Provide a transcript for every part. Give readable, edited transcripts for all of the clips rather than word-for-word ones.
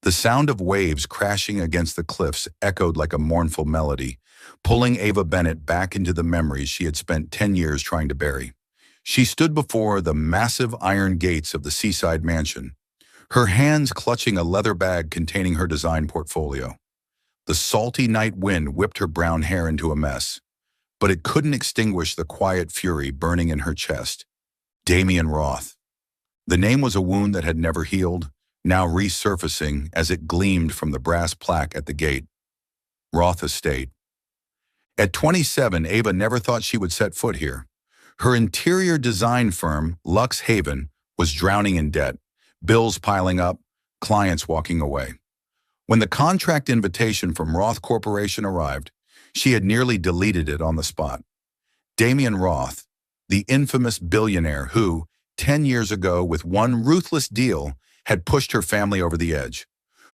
The sound of waves crashing against the cliffs echoed like a mournful melody, pulling Ava Bennett back into the memories she had spent 10 years trying to bury. She stood before the massive iron gates of the seaside mansion, her hands clutching a leather bag containing her design portfolio. The salty night wind whipped her brown hair into a mess, but it couldn't extinguish the quiet fury burning in her chest. Damien Roth. The name was a wound that had never healed, now resurfacing as it gleamed from the brass plaque at the gate. Roth Estate. At 27, Ava never thought she would set foot here. Her interior design firm, Lux Haven, was drowning in debt, bills piling up, clients walking away. When the contract invitation from Roth Corporation arrived, she had nearly deleted it on the spot. Damien Roth, the infamous billionaire who, 10 years ago, with one ruthless deal, had pushed her family over the edge.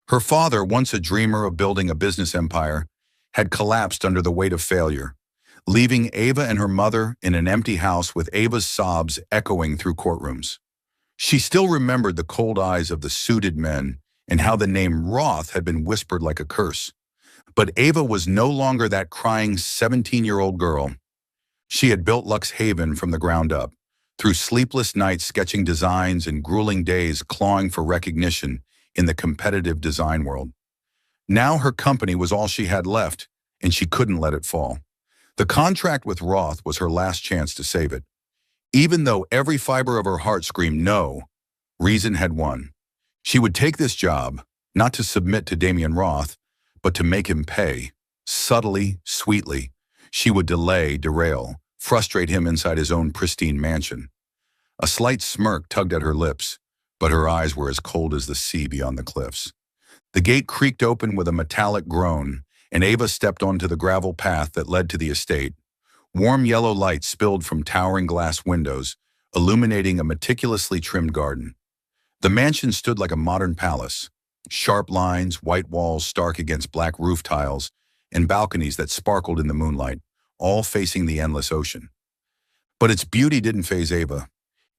Her father, once a dreamer of building a business empire, had collapsed under the weight of failure, leaving Ava and her mother in an empty house with Ava's sobs echoing through courtrooms. She still remembered the cold eyes of the suited men and how the name Roth had been whispered like a curse. But Ava was no longer that crying 17-year-old girl. She had built Lux Haven from the ground up, through sleepless nights sketching designs and grueling days clawing for recognition in the competitive design world. Now her company was all she had left, and she couldn't let it fall. The contract with Roth was her last chance to save it. Even though every fiber of her heart screamed no, reason had won. She would take this job, not to submit to Damien Roth, but to make him pay. Subtly, sweetly, she would delay, derail, frustrate him inside his own pristine mansion. A slight smirk tugged at her lips, but her eyes were as cold as the sea beyond the cliffs. The gate creaked open with a metallic groan, and Ava stepped onto the gravel path that led to the estate. Warm yellow light spilled from towering glass windows, illuminating a meticulously trimmed garden. The mansion stood like a modern palace. Sharp lines, white walls stark against black roof tiles, and balconies that sparkled in the moonlight, all facing the endless ocean. But its beauty didn't faze Ava.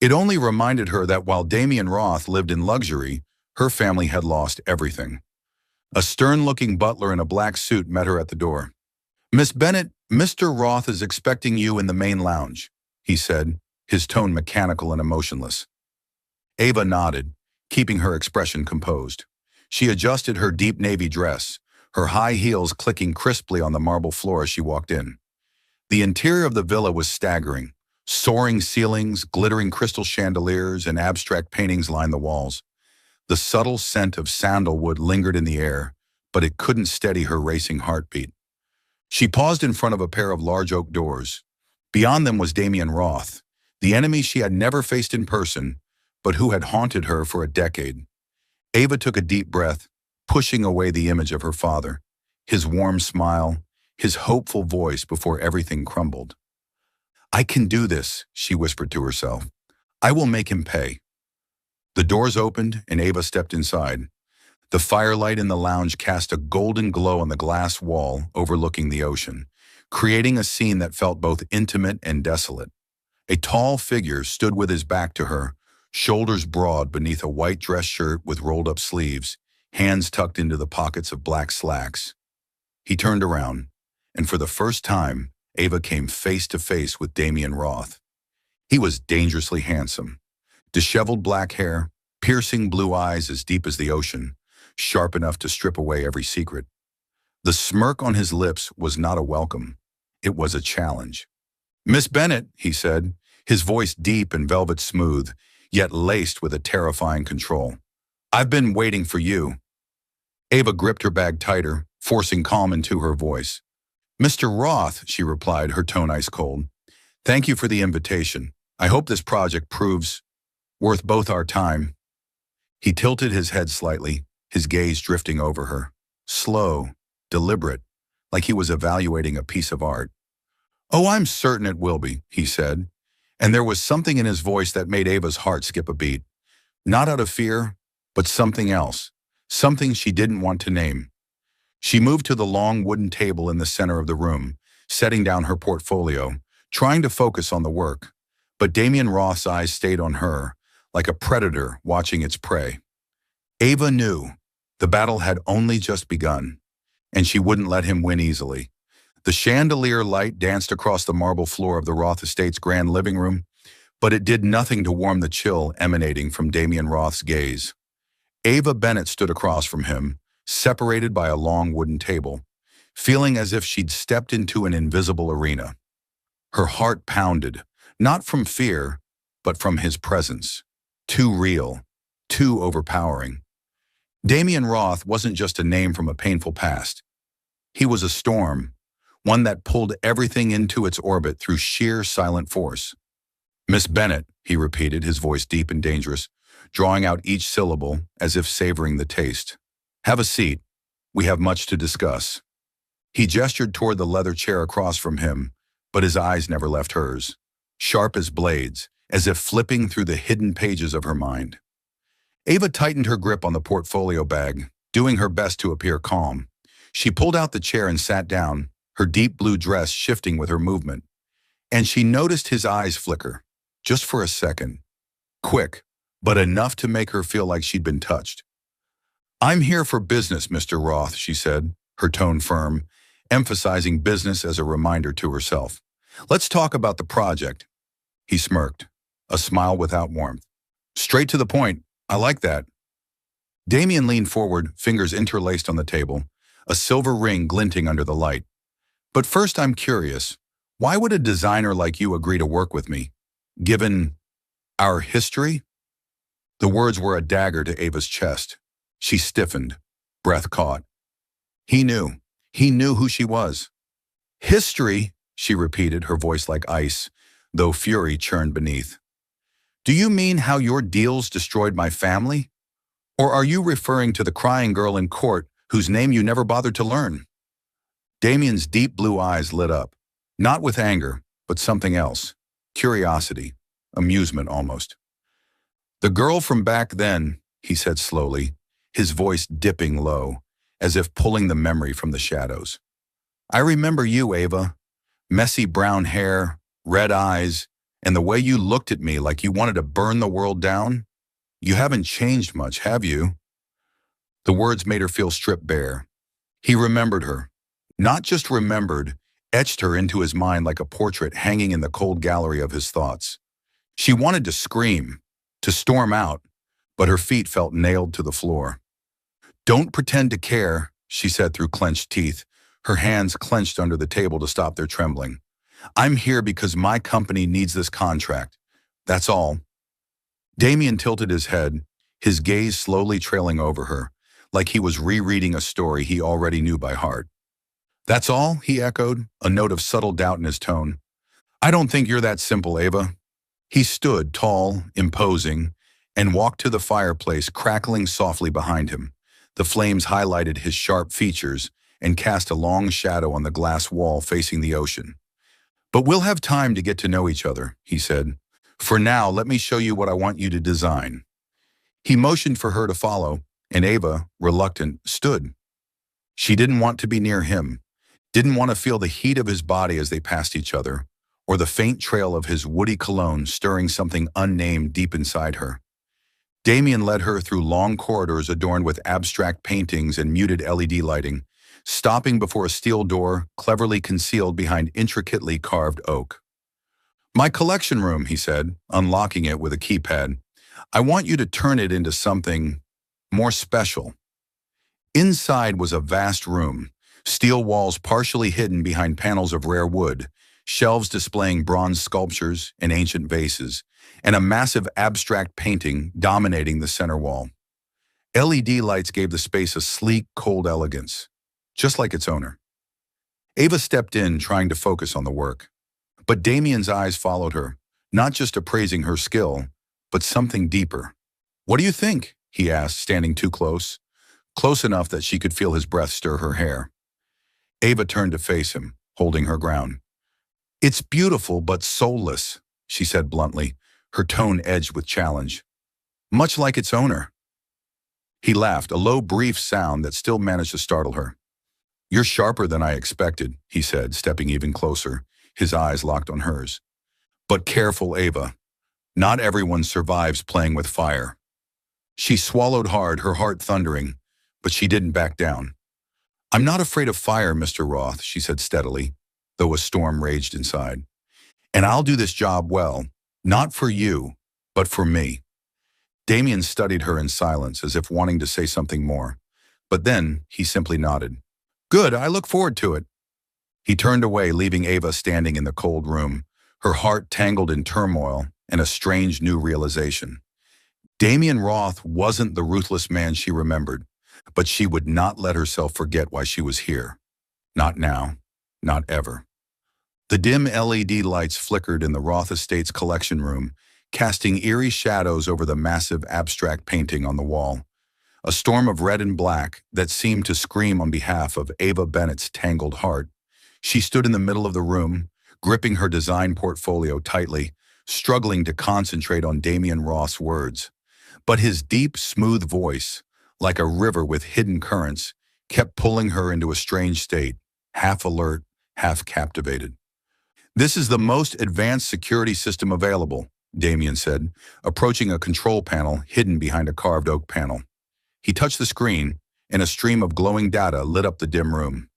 It only reminded her that while Damien Roth lived in luxury, her family had lost everything. A stern-looking butler in a black suit met her at the door. "Miss Bennett, Mr. Roth is expecting you in the main lounge," he said, his tone mechanical and emotionless. Ava nodded, keeping her expression composed. She adjusted her deep navy dress, her high heels clicking crisply on the marble floor as she walked in. The interior of the villa was staggering. Soaring ceilings, glittering crystal chandeliers, and abstract paintings lined the walls. The subtle scent of sandalwood lingered in the air, but it couldn't steady her racing heartbeat. She paused in front of a pair of large oak doors. Beyond them was Damien Roth, the enemy she had never faced in person, but who had haunted her for a decade. Ava took a deep breath, pushing away the image of her father, his warm smile, his hopeful voice before everything crumbled. "I can do this," she whispered to herself. "I will make him pay." The doors opened and Ava stepped inside. The firelight in the lounge cast a golden glow on the glass wall overlooking the ocean, creating a scene that felt both intimate and desolate. A tall figure stood with his back to her, shoulders broad beneath a white dress shirt with rolled-up sleeves, hands tucked into the pockets of black slacks. He turned around, and for the first time, Ava came face to face with Damien Roth. He was dangerously handsome. Disheveled black hair, piercing blue eyes as deep as the ocean, sharp enough to strip away every secret. The smirk on his lips was not a welcome. It was a challenge. "Miss Bennett," he said, his voice deep and velvet smooth, yet laced with a terrifying control. "I've been waiting for you." Ava gripped her bag tighter, forcing calm into her voice. "Mr. Roth," she replied, her tone ice cold. "Thank you for the invitation. I hope this project proves worth both our time." He tilted his head slightly, his gaze drifting over her. Slow, deliberate, like he was evaluating a piece of art. "Oh, I'm certain it will be," he said, and there was something in his voice that made Ava's heart skip a beat. Not out of fear, but something else, something she didn't want to name. She moved to the long wooden table in the center of the room, setting down her portfolio, trying to focus on the work. But Damien Roth's eyes stayed on her, like a predator watching its prey. Ava knew The battle had only just begun, and she wouldn't let him win easily. The chandelier light danced across the marble floor of the Roth estate's grand living room, but it did nothing to warm the chill emanating from Damien Roth's gaze. Ava Bennett stood across from him, separated by a long wooden table, feeling as if she'd stepped into an invisible arena. Her heart pounded, not from fear, but from his presence. Too real, too overpowering. Damien Roth wasn't just a name from a painful past. He was a storm, one that pulled everything into its orbit through sheer silent force. "Miss Bennett," he repeated, his voice deep and dangerous, drawing out each syllable as if savoring the taste. "Have a seat. We have much to discuss." He gestured toward the leather chair across from him, but his eyes never left hers, sharp as blades, as if flipping through the hidden pages of her mind. Ava tightened her grip on the portfolio bag, doing her best to appear calm. She pulled out the chair and sat down, her deep blue dress shifting with her movement. And she noticed his eyes flicker, just for a second. Quick, but enough to make her feel like she'd been touched. "I'm here for business, Mr. Roth," she said, her tone firm, emphasizing business as a reminder to herself. "Let's talk about the project." He smirked, a smile without warmth. "Straight to the point. I like that." Damien leaned forward, fingers interlaced on the table, a silver ring glinting under the light. "But first I'm curious, why would a designer like you agree to work with me, given our history?" The words were a dagger to Ava's chest. She stiffened, breath caught. He knew who she was. "History," she repeated, her voice like ice, though fury churned beneath. "Do you mean how your deals destroyed my family? Or are you referring to the crying girl in court whose name you never bothered to learn?" Damien's deep blue eyes lit up, not with anger, but something else. Curiosity, amusement almost. "The girl from back then," he said slowly, his voice dipping low, as if pulling the memory from the shadows. "I remember you, Ava. Messy brown hair, red eyes, and the way you looked at me like you wanted to burn the world down. You haven't changed much, have you?" The words made her feel stripped bare. He remembered her. Not just remembered, etched her into his mind like a portrait hanging in the cold gallery of his thoughts. She wanted to scream, to storm out, but her feet felt nailed to the floor. "Don't pretend to care," she said through clenched teeth, her hands clenched under the table to stop their trembling. "I'm here because my company needs this contract. That's all." Damien tilted his head, his gaze slowly trailing over her, like he was rereading a story he already knew by heart. "That's all?" he echoed, a note of subtle doubt in his tone. "I don't think you're that simple, Ava." He stood, tall, imposing, and walked to the fireplace, crackling softly behind him. The flames highlighted his sharp features and cast a long shadow on the glass wall facing the ocean. "But we'll have time to get to know each other," he said. "For now, let me show you what I want you to design." He motioned for her to follow, and Ava, reluctant, stood. She didn't want to be near him, didn't want to feel the heat of his body as they passed each other, or the faint trail of his woody cologne stirring something unnamed deep inside her. Damien led her through long corridors adorned with abstract paintings and muted LED lighting, stopping before a steel door cleverly concealed behind intricately carved oak. "My collection room," he said, unlocking it with a keypad. "I want you to turn it into something more special." Inside was a vast room, steel walls partially hidden behind panels of rare wood, shelves displaying bronze sculptures and ancient vases, and a massive abstract painting dominating the center wall. LED lights gave the space a sleek, cold elegance, just like its owner. Ava stepped in, trying to focus on the work. But Damien's eyes followed her, not just appraising her skill, but something deeper. "What do you think?" he asked, standing too close, close enough that she could feel his breath stir her hair. Ava turned to face him, holding her ground. "It's beautiful but soulless," she said bluntly, her tone edged with challenge. "Much like its owner." He laughed, a low, brief sound that still managed to startle her. "You're sharper than I expected," he said, stepping even closer, his eyes locked on hers. "But careful, Ava. Not everyone survives playing with fire." She swallowed hard, her heart thundering, but she didn't back down. "I'm not afraid of fire, Mr. Roth," she said steadily, though a storm raged inside. "And I'll do this job well, not for you, but for me." Damien studied her in silence as if wanting to say something more, but then he simply nodded. "Good, I look forward to it." He turned away, leaving Ava standing in the cold room, her heart tangled in turmoil and a strange new realization. Damien Roth wasn't the ruthless man she remembered, but she would not let herself forget why she was here. Not now, not ever. The dim LED lights flickered in the Roth Estate's collection room, casting eerie shadows over the massive abstract painting on the wall. A storm of red and black that seemed to scream on behalf of Ava Bennett's tangled heart. She stood in the middle of the room, gripping her design portfolio tightly, struggling to concentrate on Damien Roth's words. But his deep, smooth voice, like a river with hidden currents, kept pulling her into a strange state, half alert, half captivated. "This is the most advanced security system available," Damien said, approaching a control panel hidden behind a carved oak panel. He touched the screen, and a stream of glowing data lit up the dim room.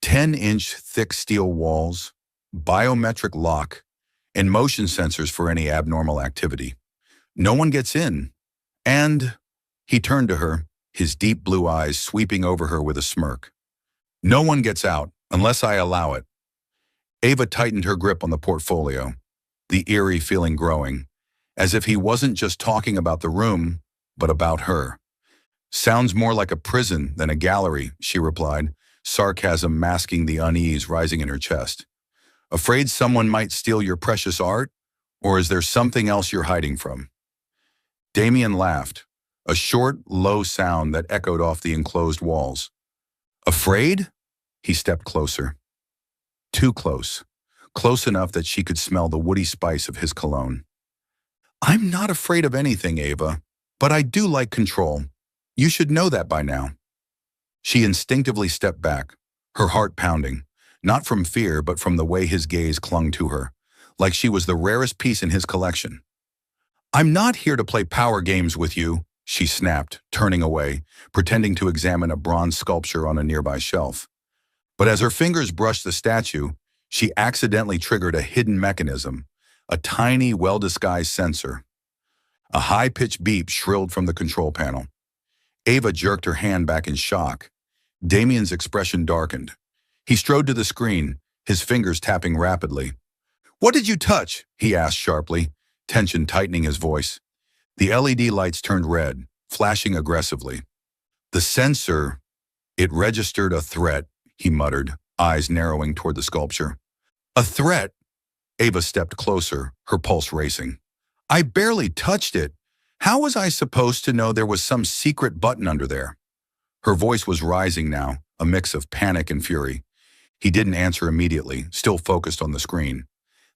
10-inch thick steel walls, biometric lock, and motion sensors for any abnormal activity. No one gets in. And he turned to her, his deep blue eyes sweeping over her with a smirk. "No one gets out unless I allow it." Ava tightened her grip on the portfolio, the eerie feeling growing, as if he wasn't just talking about the room, but about her. "Sounds more like a prison than a gallery," she replied, sarcasm masking the unease rising in her chest. "Afraid someone might steal your precious art? Or is there something else you're hiding from?" Damien laughed, a short, low sound that echoed off the enclosed walls. "Afraid?" He stepped closer. Too close. Close enough that she could smell the woody spice of his cologne. "I'm not afraid of anything, Ava, but I do like control. You should know that by now." She instinctively stepped back, her heart pounding, not from fear but from the way his gaze clung to her, like she was the rarest piece in his collection. "I'm not here to play power games with you," she snapped, turning away, pretending to examine a bronze sculpture on a nearby shelf. But as her fingers brushed the statue, she accidentally triggered a hidden mechanism, a tiny, well-disguised sensor. A high-pitched beep shrilled from the control panel. Ava jerked her hand back in shock. Damien's expression darkened. He strode to the screen, his fingers tapping rapidly. "What did you touch?" he asked sharply, tension tightening his voice. The LED lights turned red, flashing aggressively. "The sensor, it registered a threat," he muttered, eyes narrowing toward the sculpture. "A threat?" Ava stepped closer, her pulse racing. "I barely touched it. How was I supposed to know there was some secret button under there?" Her voice was rising now, a mix of panic and fury. He didn't answer immediately, still focused on the screen.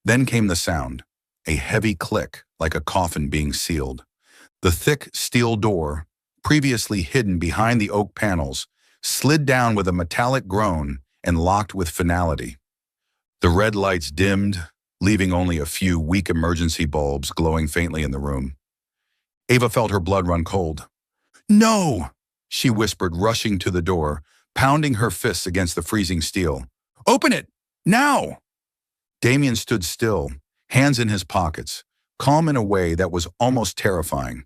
Then came the sound, a heavy click, like a coffin being sealed. The thick steel door, previously hidden behind the oak panels, slid down with a metallic groan and locked with finality. The red lights dimmed, leaving only a few weak emergency bulbs glowing faintly in the room. Ava felt her blood run cold. "No!" she whispered, rushing to the door, pounding her fists against the freezing steel. "Open it! Now!" Damien stood still, hands in his pockets, calm in a way that was almost terrifying.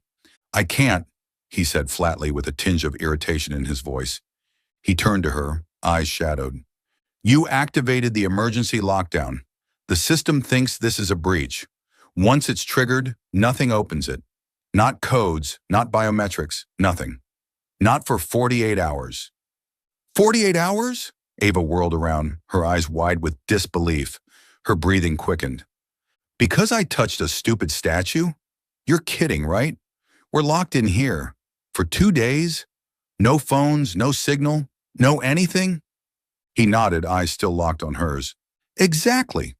"I can't," he said flatly with a tinge of irritation in his voice. He turned to her, eyes shadowed. "You activated the emergency lockdown. The system thinks this is a breach. Once it's triggered, nothing opens it. Not codes, not biometrics, nothing. Not for 48 hours. 48 hours? Ava whirled around, her eyes wide with disbelief. Her breathing quickened. "Because I touched a stupid statue? You're kidding, right? We're locked in here. For 2 days? No phones, no signal, no anything?" He nodded, eyes still locked on hers. "Exactly."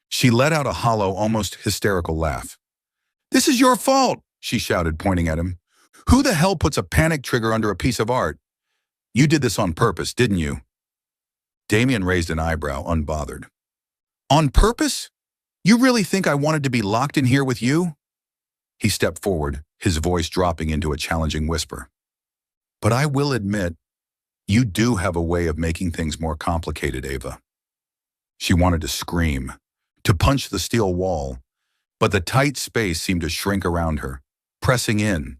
She let out a hollow, almost hysterical laugh. "This is your fault," she shouted, pointing at him. "Who the hell puts a panic trigger under a piece of art? You did this on purpose, didn't you?" Damien raised an eyebrow, unbothered. "On purpose? You really think I wanted to be locked in here with you?" He stepped forward, his voice dropping into a challenging whisper. But I will admit, you do have a way of making things more complicated, Ava. She wanted to scream, to punch the steel wall, but the tight space seemed to shrink around her, pressing in.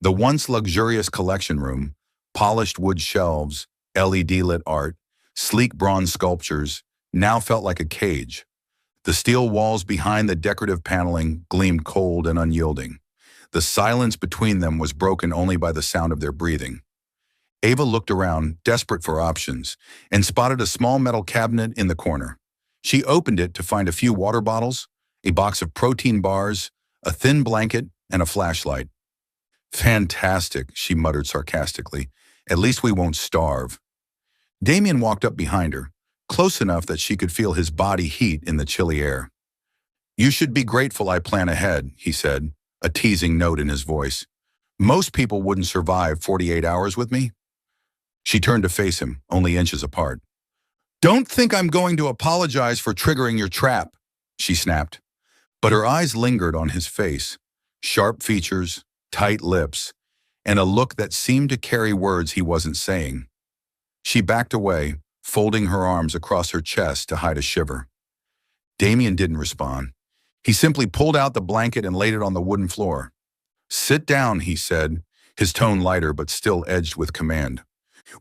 The once luxurious collection room, polished wood shelves, LED-lit art, sleek bronze sculptures, now felt like a cage. The steel walls behind the decorative paneling gleamed cold and unyielding. The silence between them was broken only by the sound of their breathing. Ava looked around, desperate for options, and spotted a small metal cabinet in the corner. She opened it to find a few water bottles, a box of protein bars, a thin blanket, and a flashlight. Fantastic, she muttered sarcastically. At least we won't starve. Damien walked up behind her, close enough that she could feel his body heat in the chilly air. You should be grateful I plan ahead, he said, a teasing note in his voice. Most people wouldn't survive 48 hours with me. She turned to face him, only inches apart. Don't think I'm going to apologize for triggering your trap, she snapped. But her eyes lingered on his face, sharp features, tight lips, and a look that seemed to carry words he wasn't saying. She backed away, folding her arms across her chest to hide a shiver. Damien didn't respond. He simply pulled out the blanket and laid it on the wooden floor. Sit down, he said, his tone lighter but still edged with command.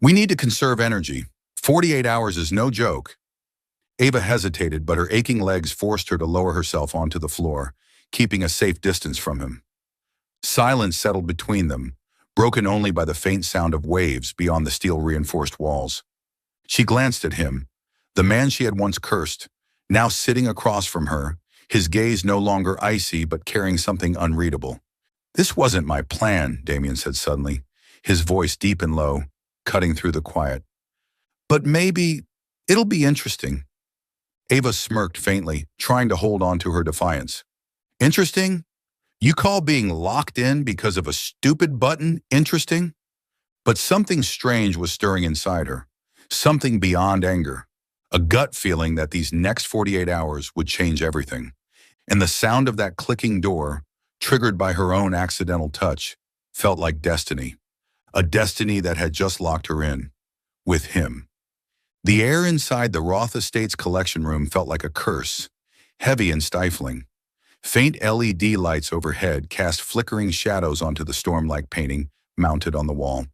We need to conserve energy. 48 hours is no joke. Ava hesitated, but her aching legs forced her to lower herself onto the floor, keeping a safe distance from him. Silence settled between them, broken only by the faint sound of waves beyond the steel-reinforced walls. She glanced at him, the man she had once cursed, now sitting across from her, his gaze no longer icy but carrying something unreadable. This wasn't my plan, Damien said suddenly, his voice deep and low, cutting through the quiet. But maybe it'll be interesting. Ava smirked faintly, trying to hold on to her defiance. Interesting? You call being locked in because of a stupid button interesting? But something strange was stirring inside her, something beyond anger, a gut feeling that these next 48 hours would change everything. And the sound of that clicking door, triggered by her own accidental touch, felt like destiny, a destiny that had just locked her in, with him. The air inside the Roth Estates collection room felt like a curse, heavy and stifling. Faint LED lights overhead cast flickering shadows onto the storm-like painting mounted on the wall.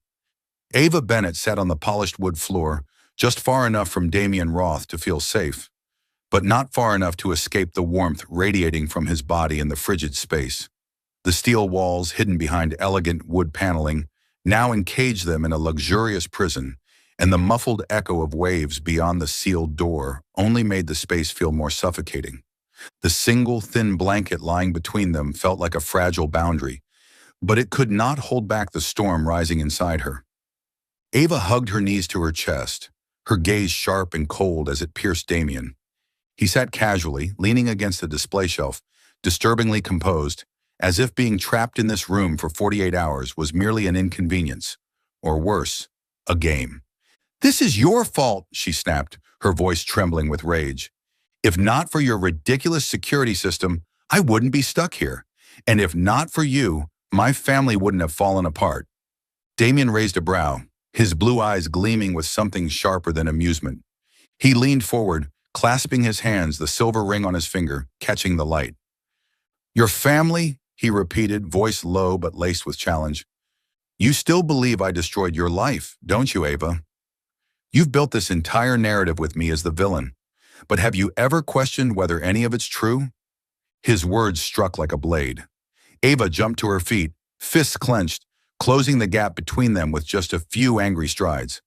Ava Bennett sat on the polished wood floor, just far enough from Damien Roth to feel safe, but not far enough to escape the warmth radiating from his body in the frigid space. The steel walls, hidden behind elegant wood paneling, now encaged them in a luxurious prison, and the muffled echo of waves beyond the sealed door only made the space feel more suffocating. The single thin blanket lying between them felt like a fragile boundary, but it could not hold back the storm rising inside her. Ava hugged her knees to her chest, her gaze sharp and cold as it pierced Damien. He sat casually, leaning against the display shelf, disturbingly composed, as if being trapped in this room for 48 hours was merely an inconvenience, or worse, a game. This is your fault, she snapped, her voice trembling with rage. If not for your ridiculous security system, I wouldn't be stuck here. And if not for you, my family wouldn't have fallen apart. Damien raised a brow, his blue eyes gleaming with something sharper than amusement. He leaned forward, clasping his hands, the silver ring on his finger, catching the light. Your family, he repeated, voice low but laced with challenge. You still believe I destroyed your life, don't you, Ava? You've built this entire narrative with me as the villain, but have you ever questioned whether any of it's true? His words struck like a blade. Ava jumped to her feet, fists clenched, closing the gap between them with just a few angry strides.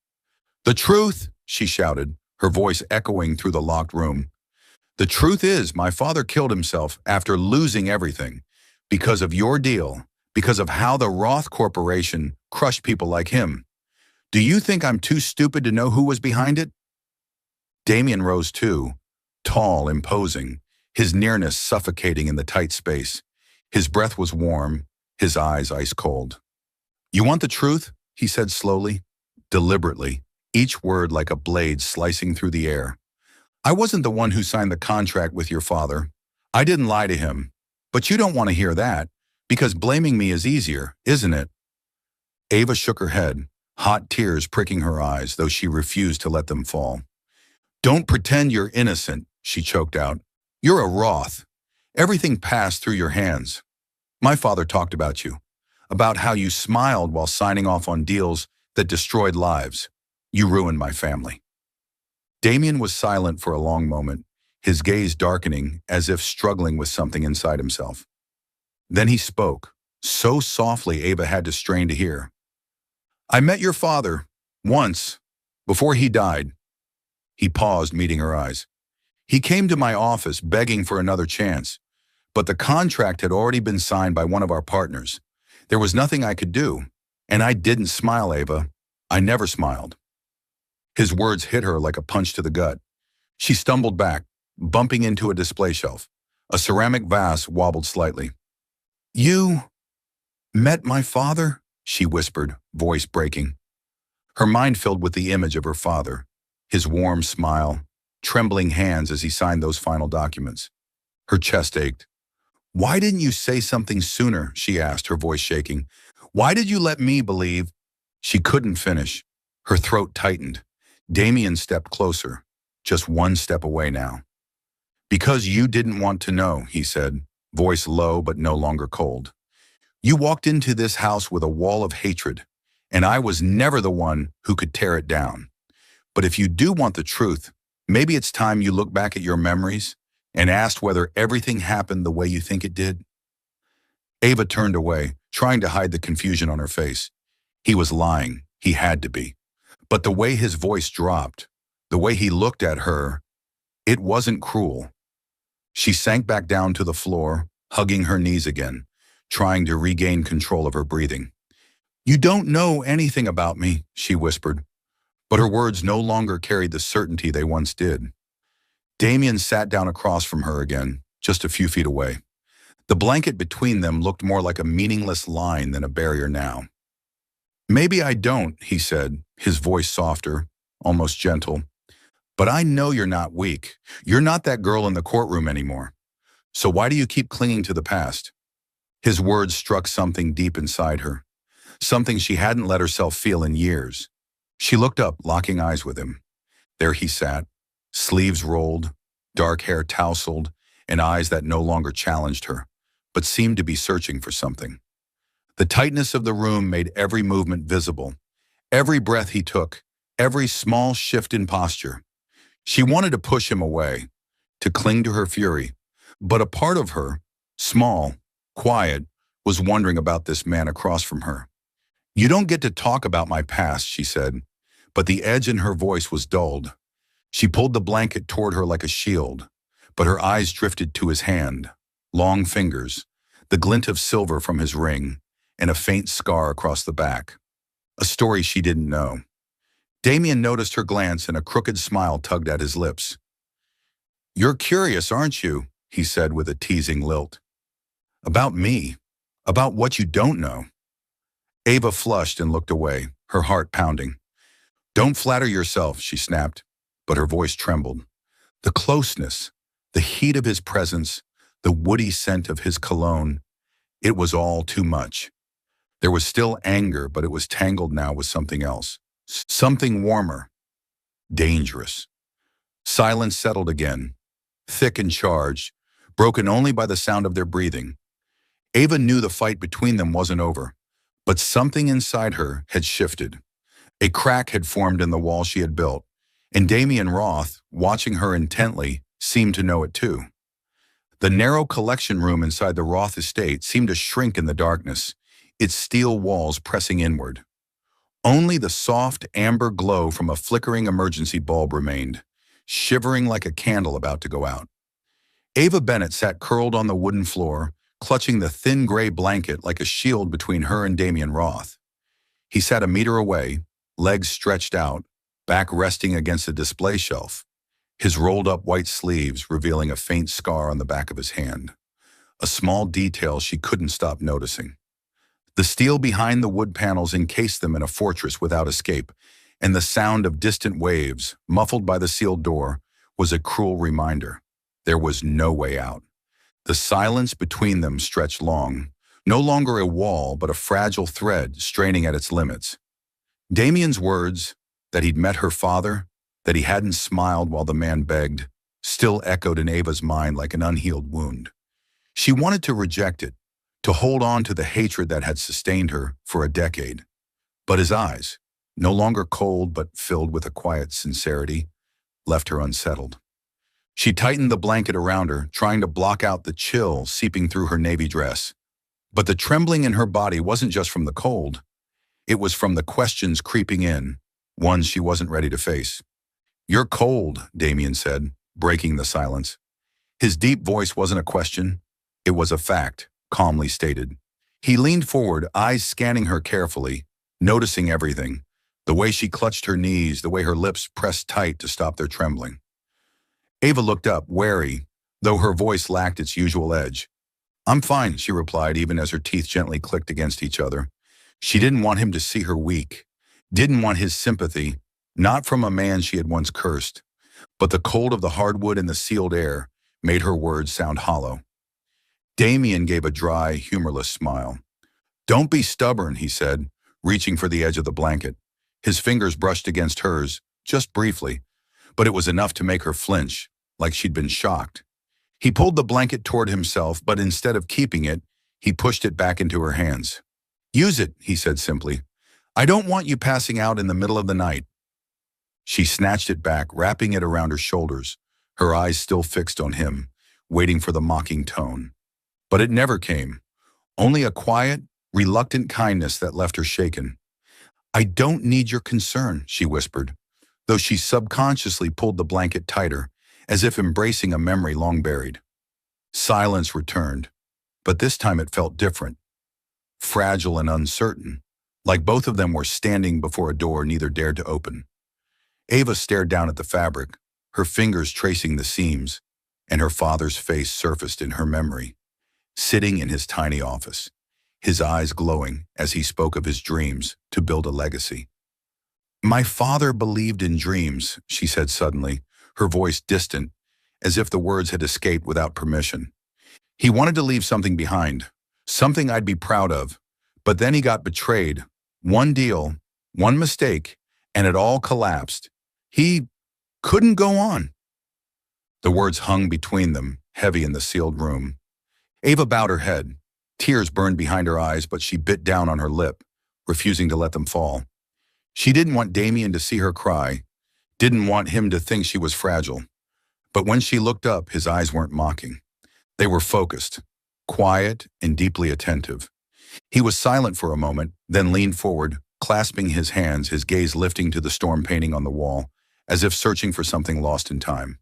The truth, she shouted, her voice echoing through the locked room. The truth is, my father killed himself after losing everything, because of your deal, because of how the Roth Corporation crushed people like him. Do you think I'm too stupid to know who was behind it? Damien rose too, tall, imposing, his nearness suffocating in the tight space. His breath was warm, his eyes ice cold. You want the truth? He said slowly, deliberately, each word like a blade slicing through the air. I wasn't the one who signed the contract with your father. I didn't lie to him. But you don't want to hear that, because blaming me is easier, isn't it? Ava shook her head, hot tears pricking her eyes, though she refused to let them fall. "Don't pretend you're innocent," she choked out. "You're a Roth. Everything passed through your hands. My father talked about you, about how you smiled while signing off on deals that destroyed lives. You ruined my family." Damien was silent for a long moment, his gaze darkening as if struggling with something inside himself. Then he spoke, so softly Ava had to strain to hear. "I met your father, once, before he died." He paused, meeting her eyes. "He came to my office begging for another chance, but the contract had already been signed by one of our partners. There was nothing I could do, and I didn't smile, Ava. I never smiled." His words hit her like a punch to the gut. She stumbled back, bumping into a display shelf. A ceramic vase wobbled slightly. "You met my father?" she whispered, voice breaking. Her mind filled with the image of her father, his warm smile, trembling hands as he signed those final documents. Her chest ached. "Why didn't you say something sooner?" she asked, her voice shaking. "Why did you let me believe—" She couldn't finish. Her throat tightened. Damien stepped closer, just one step away now. "Because you didn't want to know," he said, voice low but no longer cold. "You walked into this house with a wall of hatred, and I was never the one who could tear it down. But if you do want the truth, maybe it's time you look back at your memories and asked whether everything happened the way you think it did." Ava turned away, trying to hide the confusion on her face. He was lying. He had to be. But the way his voice dropped, the way he looked at her, it wasn't cruel. She sank back down to the floor, hugging her knees again, trying to regain control of her breathing. "You don't know anything about me," she whispered, but her words no longer carried the certainty they once did. Damien sat down across from her again, just a few feet away. The blanket between them looked more like a meaningless line than a barrier now. "Maybe I don't," he said, his voice softer, almost gentle. "But I know you're not weak. You're not that girl in the courtroom anymore. So why do you keep clinging to the past?" His words struck something deep inside her, something she hadn't let herself feel in years. She looked up, locking eyes with him. There he sat, sleeves rolled, dark hair tousled, and eyes that no longer challenged her, but seemed to be searching for something. The tightness of the room made every movement visible, every breath he took, every small shift in posture. She wanted to push him away, to cling to her fury, but a part of her, small, quiet, was wondering about this man across from her. "You don't get to talk about my past," she said, but the edge in her voice was dulled. She pulled the blanket toward her like a shield, but her eyes drifted to his hand, long fingers, the glint of silver from his ring, and a faint scar across the back. A story she didn't know. Damien noticed her glance and a crooked smile tugged at his lips. "You're curious, aren't you?" he said with a teasing lilt. "About me? About what you don't know?" Ava flushed and looked away, her heart pounding. "Don't flatter yourself," she snapped, but her voice trembled. The closeness, the heat of his presence, the woody scent of his cologne, it was all too much. There was still anger, but it was tangled now with something else. Something warmer. Dangerous. Silence settled again, thick and charged, broken only by the sound of their breathing. Ava knew the fight between them wasn't over, but something inside her had shifted. A crack had formed in the wall she had built, and Damien Roth, watching her intently, seemed to know it too. The narrow collection room inside the Roth estate seemed to shrink in the darkness, its steel walls pressing inward. Only the soft, amber glow from a flickering emergency bulb remained, shivering like a candle about to go out. Ava Bennett sat curled on the wooden floor, clutching the thin gray blanket like a shield between her and Damien Roth. He sat a meter away, legs stretched out, back resting against a display shelf, his rolled-up white sleeves revealing a faint scar on the back of his hand, a small detail she couldn't stop noticing. The steel behind the wood panels encased them in a fortress without escape, and the sound of distant waves, muffled by the sealed door, was a cruel reminder. There was no way out. The silence between them stretched long, no longer a wall but a fragile thread straining at its limits. Damien's words, that he'd met her father, that he hadn't smiled while the man begged, still echoed in Ava's mind like an unhealed wound. She wanted to reject it, to hold on to the hatred that had sustained her for a decade. But his eyes, no longer cold but filled with a quiet sincerity, left her unsettled. She tightened the blanket around her, trying to block out the chill seeping through her navy dress. But the trembling in her body wasn't just from the cold. It was from the questions creeping in, ones she wasn't ready to face. "You're cold," Damien said, breaking the silence. His deep voice wasn't a question. It was a fact, calmly stated. He leaned forward, eyes scanning her carefully, noticing everything. The way she clutched her knees, the way her lips pressed tight to stop their trembling. Ava looked up, wary, though her voice lacked its usual edge. "I'm fine," she replied, even as her teeth gently clicked against each other. She didn't want him to see her weak, didn't want his sympathy, not from a man she had once cursed. But the cold of the hardwood and the sealed air made her words sound hollow. Damien gave a dry, humorless smile. "Don't be stubborn," he said, reaching for the edge of the blanket. His fingers brushed against hers, just briefly, but it was enough to make her flinch, like she'd been shocked. He pulled the blanket toward himself, but instead of keeping it, he pushed it back into her hands. "Use it," he said simply. "I don't want you passing out in the middle of the night." She snatched it back, wrapping it around her shoulders, her eyes still fixed on him, waiting for the mocking tone. But it never came, only a quiet, reluctant kindness that left her shaken. "I don't need your concern," she whispered, though she subconsciously pulled the blanket tighter, as if embracing a memory long buried. Silence returned, but this time it felt different, fragile and uncertain, like both of them were standing before a door neither dared to open. Ava stared down at the fabric, her fingers tracing the seams, and her father's face surfaced in her memory, sitting in his tiny office, his eyes glowing as he spoke of his dreams to build a legacy. "My father believed in dreams," she said suddenly, her voice distant, as if the words had escaped without permission. "He wanted to leave something behind, something I'd be proud of, but then he got betrayed. One deal, one mistake, and it all collapsed. He couldn't go on." The words hung between them, heavy in the sealed room. Ava bowed her head. Tears burned behind her eyes, but she bit down on her lip, refusing to let them fall. She didn't want Damien to see her cry, didn't want him to think she was fragile. But when she looked up, his eyes weren't mocking. They were focused, quiet, and deeply attentive. He was silent for a moment, then leaned forward, clasping his hands, his gaze lifting to the storm painting on the wall, as if searching for something lost in time.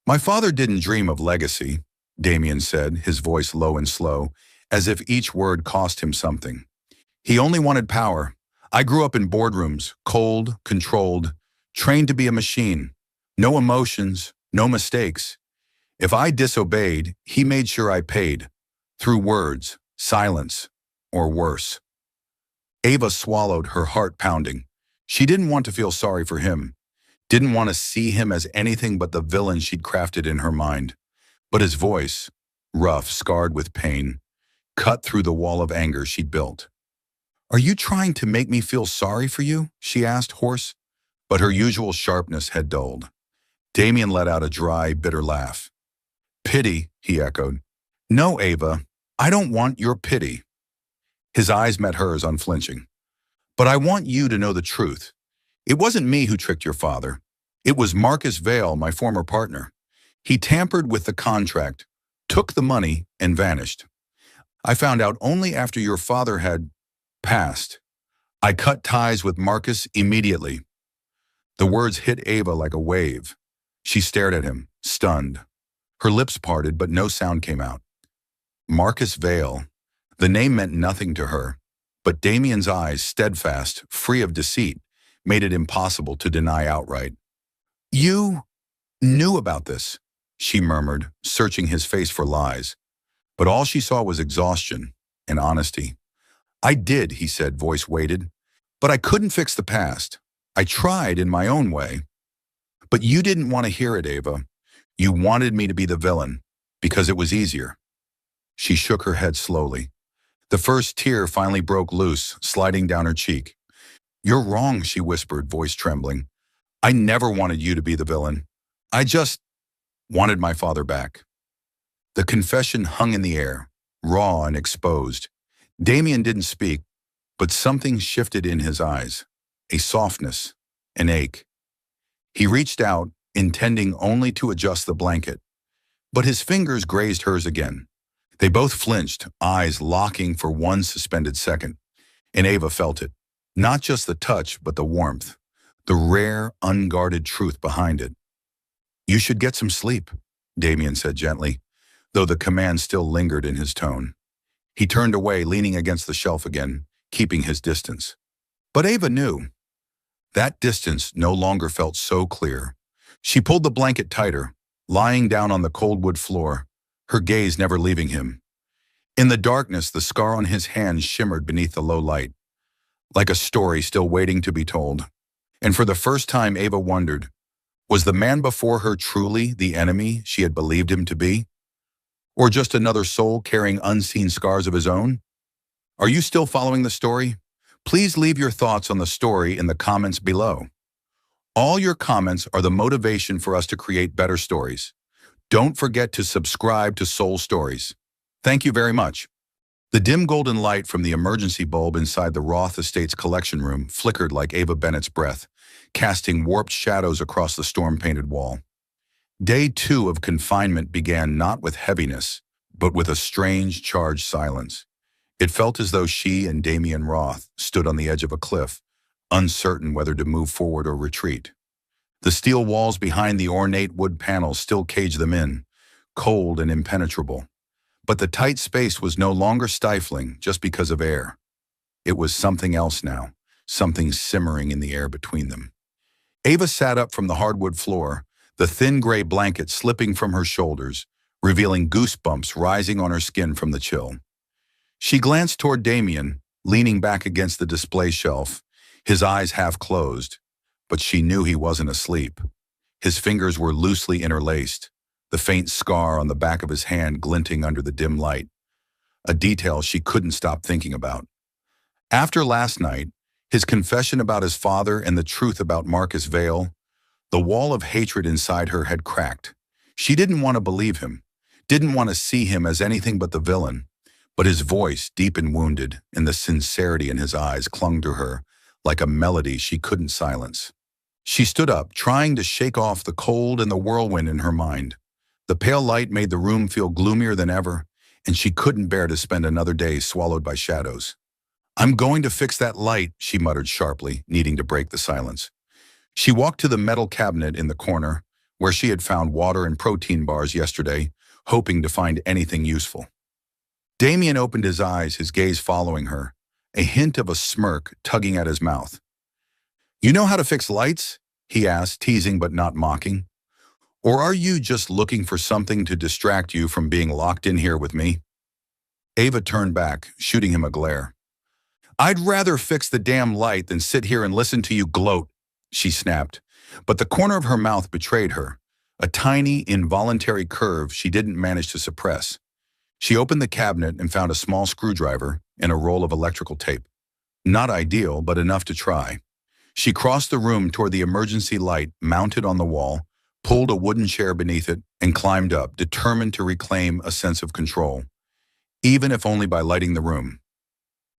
"My father didn't dream of legacy," Damien said, his voice low and slow, as if each word cost him something. "He only wanted power. I grew up in boardrooms, cold, controlled, trained to be a machine. No emotions, no mistakes. If I disobeyed, he made sure I paid, through words, silence, or worse." Ava swallowed, her heart pounding. She didn't want to feel sorry for him, didn't want to see him as anything but the villain she'd crafted in her mind. But his voice, rough, scarred with pain, cut through the wall of anger she'd built. "Are you trying to make me feel sorry for you?" she asked, hoarse, but her usual sharpness had dulled. Damien let out a dry, bitter laugh. "Pity," he echoed. "No, Ava, I don't want your pity." His eyes met hers, unflinching. "But I want you to know the truth. It wasn't me who tricked your father. It was Marcus Vale, my former partner. He tampered with the contract, took the money, and vanished. I found out only after your father had passed. I cut ties with Marcus immediately." The words hit Ava like a wave. She stared at him, stunned. Her lips parted, but no sound came out. Marcus Vale. The name meant nothing to her, but Damien's eyes, steadfast, free of deceit, made it impossible to deny outright. "You knew about this," she murmured, searching his face for lies. But all she saw was exhaustion and honesty. "I did," he said, voice weighted, "but I couldn't fix the past. I tried in my own way. But you didn't want to hear it, Ava. You wanted me to be the villain, because it was easier." She shook her head slowly. The first tear finally broke loose, sliding down her cheek. You're wrong, she whispered, voice trembling. I never wanted you to be the villain. I just wanted my father back. The confession hung in the air, raw and exposed. Damien didn't speak, but something shifted in his eyes, a softness, an ache. He reached out, intending only to adjust the blanket, but his fingers grazed hers again. They both flinched, eyes locking for one suspended second, and Ava felt it. Not just the touch, but the warmth, the rare, unguarded truth behind it. You should get some sleep, Damien said gently, though the command still lingered in his tone. He turned away, leaning against the shelf again, keeping his distance. But Ava knew. That distance no longer felt so clear. She pulled the blanket tighter, lying down on the cold wood floor, her gaze never leaving him. In the darkness, the scar on his hand shimmered beneath the low light, like a story still waiting to be told. And for the first time, Ava wondered, was the man before her truly the enemy she had believed him to be? Or just another soul carrying unseen scars of his own? Are you still following the story? Please leave your thoughts on the story in the comments below. All your comments are the motivation for us to create better stories. Don't forget to subscribe to Soul Stories. Thank you very much. The dim golden light from the emergency bulb inside the Roth Estates collection room flickered like Ava Bennett's breath, casting warped shadows across the storm-painted wall. Day 2 of confinement began not with heaviness, but with a strange, charged silence. It felt as though she and Damien Roth stood on the edge of a cliff, uncertain whether to move forward or retreat. The steel walls behind the ornate wood panels still caged them in, cold and impenetrable. But the tight space was no longer stifling just because of air. It was something else now, something simmering in the air between them. Ava sat up from the hardwood floor, the thin gray blanket slipping from her shoulders, revealing goosebumps rising on her skin from the chill. She glanced toward Damien, leaning back against the display shelf, his eyes half closed, but she knew he wasn't asleep. His fingers were loosely interlaced, the faint scar on the back of his hand glinting under the dim light, a detail she couldn't stop thinking about. After last night, his confession about his father and the truth about Marcus Vale, the wall of hatred inside her had cracked. She didn't want to believe him, didn't want to see him as anything but the villain, but his voice, deep and wounded, and the sincerity in his eyes clung to her like a melody she couldn't silence. She stood up, trying to shake off the cold and the whirlwind in her mind. The pale light made the room feel gloomier than ever, and she couldn't bear to spend another day swallowed by shadows. I'm going to fix that light, she muttered sharply, needing to break the silence. She walked to the metal cabinet in the corner, where she had found water and protein bars yesterday, hoping to find anything useful. Damien opened his eyes, his gaze following her, a hint of a smirk tugging at his mouth. You know how to fix lights? He asked, teasing but not mocking. Or are you just looking for something to distract you from being locked in here with me? Ava turned back, shooting him a glare. I'd rather fix the damn light than sit here and listen to you gloat, she snapped, but the corner of her mouth betrayed her, a tiny, involuntary curve she didn't manage to suppress. She opened the cabinet and found a small screwdriver and a roll of electrical tape. Not ideal, but enough to try. She crossed the room toward the emergency light mounted on the wall, pulled a wooden chair beneath it, and climbed up, determined to reclaim a sense of control, even if only by lighting the room.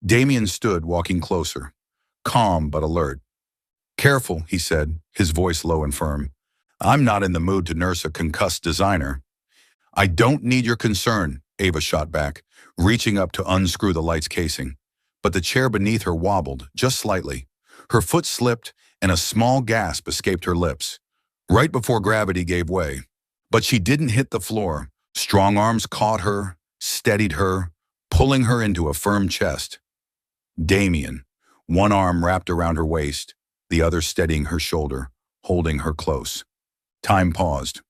Damien stood, walking closer, calm but alert. Careful, he said, his voice low and firm. I'm not in the mood to nurse a concussed designer. I don't need your concern, Ava shot back, reaching up to unscrew the light's casing. But the chair beneath her wobbled, just slightly. Her foot slipped, and a small gasp escaped her lips, right before gravity gave way. But she didn't hit the floor. Strong arms caught her, steadied her, pulling her into a firm chest. Damien, one arm wrapped around her waist, the other steadying her shoulder, holding her close. Time paused.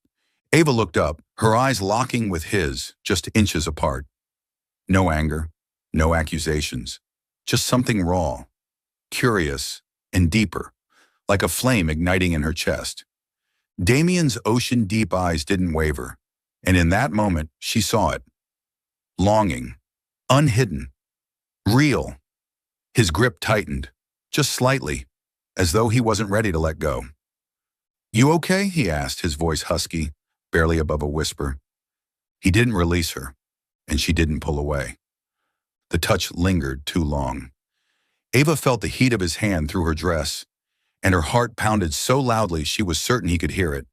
Ava looked up, her eyes locking with his, just inches apart. No anger, no accusations, just something raw, curious, and deeper, like a flame igniting in her chest. Damien's ocean-deep eyes didn't waver, and in that moment, she saw it. Longing, unhidden, real. His grip tightened, just slightly, as though he wasn't ready to let go. "You okay?" he asked, his voice husky, barely above a whisper. He didn't release her, and she didn't pull away. The touch lingered too long. Ava felt the heat of his hand through her dress, and her heart pounded so loudly she was certain he could hear it.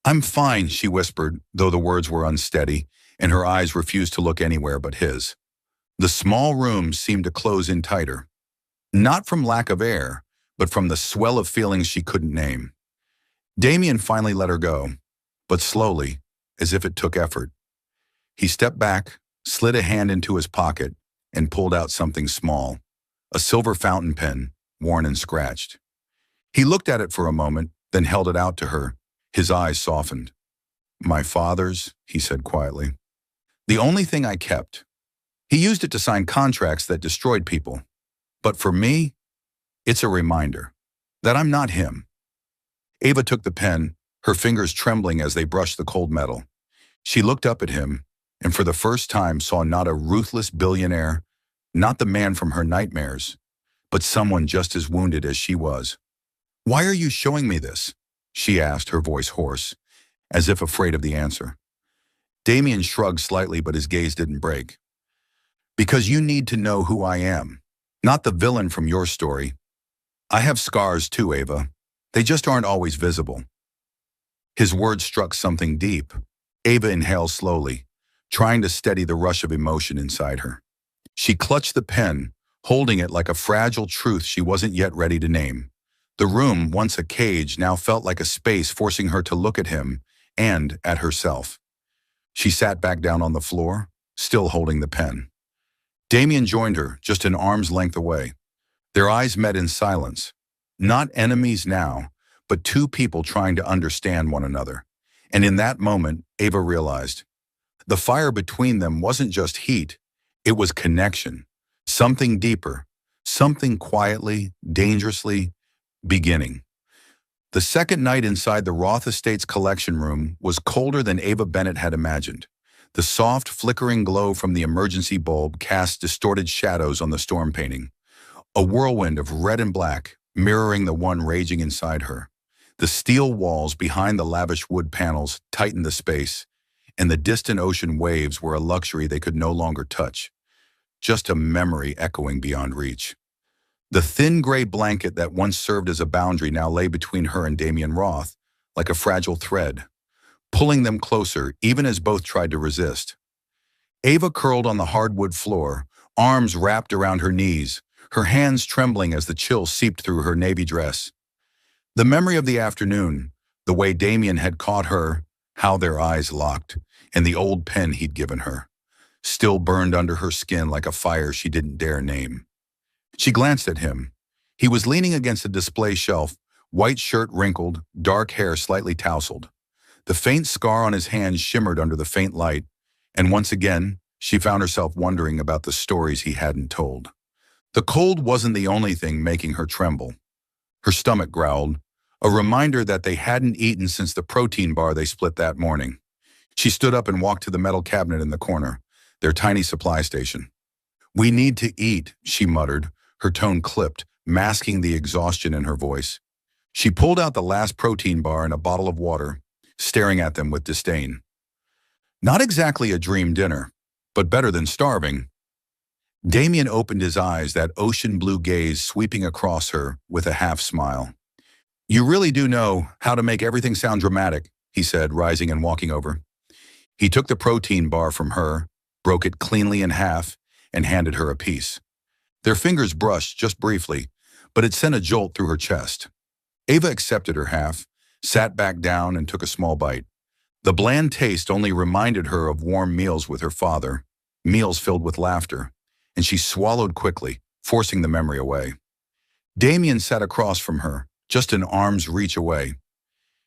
I'm fine," she whispered, though the words were unsteady, and her eyes refused to look anywhere but his. The small room seemed to close in tighter, not from lack of air, but from the swell of feelings she couldn't name. Damien finally let her go, but slowly, as if it took effort. He stepped back, slid a hand into his pocket, and pulled out something small, a silver fountain pen, worn and scratched. He looked at it for a moment, then held it out to her. His eyes softened. "My father's," he said quietly. "The only thing I kept. He used it to sign contracts that destroyed people. But for me, it's a reminder that I'm not him." Ava took the pen, her fingers trembling as they brushed the cold metal. She looked up at him, and for the first time saw not a ruthless billionaire, not the man from her nightmares, but someone just as wounded as she was. "Why are you showing me this?" she asked, her voice hoarse, as if afraid of the answer. Damien shrugged slightly, but his gaze didn't break. "Because you need to know who I am, not the villain from your story. I have scars too, Ava. They just aren't always visible." His words struck something deep. Ava inhaled slowly, trying to steady the rush of emotion inside her. She clutched the pen, holding it like a fragile truth she wasn't yet ready to name. The room, once a cage, now felt like a space forcing her to look at him and at herself. She sat back down on the floor, still holding the pen. Damien joined her, just an arm's length away. Their eyes met in silence. Not enemies now, but two people trying to understand one another. And in that moment, Ava realized the fire between them wasn't just heat, it was connection. Something deeper, something quietly, dangerously beginning. The second night inside the Roth Estates collection room was colder than Ava Bennett had imagined. The soft, flickering glow from the emergency bulb cast distorted shadows on the storm painting, a whirlwind of red and black, mirroring the one raging inside her. The steel walls behind the lavish wood panels tightened the space, and the distant ocean waves were a luxury they could no longer touch, just a memory echoing beyond reach. The thin gray blanket that once served as a boundary now lay between her and Damien Roth, like a fragile thread, pulling them closer even as both tried to resist. Ava curled on the hardwood floor, arms wrapped around her knees, her hands trembling as the chill seeped through her navy dress. The memory of the afternoon, the way Damien had caught her, how their eyes locked, and the old pen he'd given her, still burned under her skin like a fire she didn't dare name. She glanced at him. He was leaning against a display shelf, white shirt wrinkled, dark hair slightly tousled. The faint scar on his hand shimmered under the faint light, and once again, she found herself wondering about the stories he hadn't told. The cold wasn't the only thing making her tremble. Her stomach growled, a reminder that they hadn't eaten since the protein bar they split that morning. She stood up and walked to the metal cabinet in the corner, their tiny supply station. "We need to eat," she muttered, her tone clipped, masking the exhaustion in her voice. She pulled out the last protein bar and a bottle of water, staring at them with disdain. Not exactly a dream dinner, but better than starving. Damien opened his eyes, that ocean blue gaze sweeping across her with a half smile. "You really do know how to make everything sound dramatic," he said, rising and walking over. He took the protein bar from her, broke it cleanly in half, and handed her a piece. Their fingers brushed just briefly, but it sent a jolt through her chest. Ava accepted her half, sat back down, and took a small bite. The bland taste only reminded her of warm meals with her father, meals filled with laughter, and she swallowed quickly, forcing the memory away. Damien sat across from her, just an arm's reach away.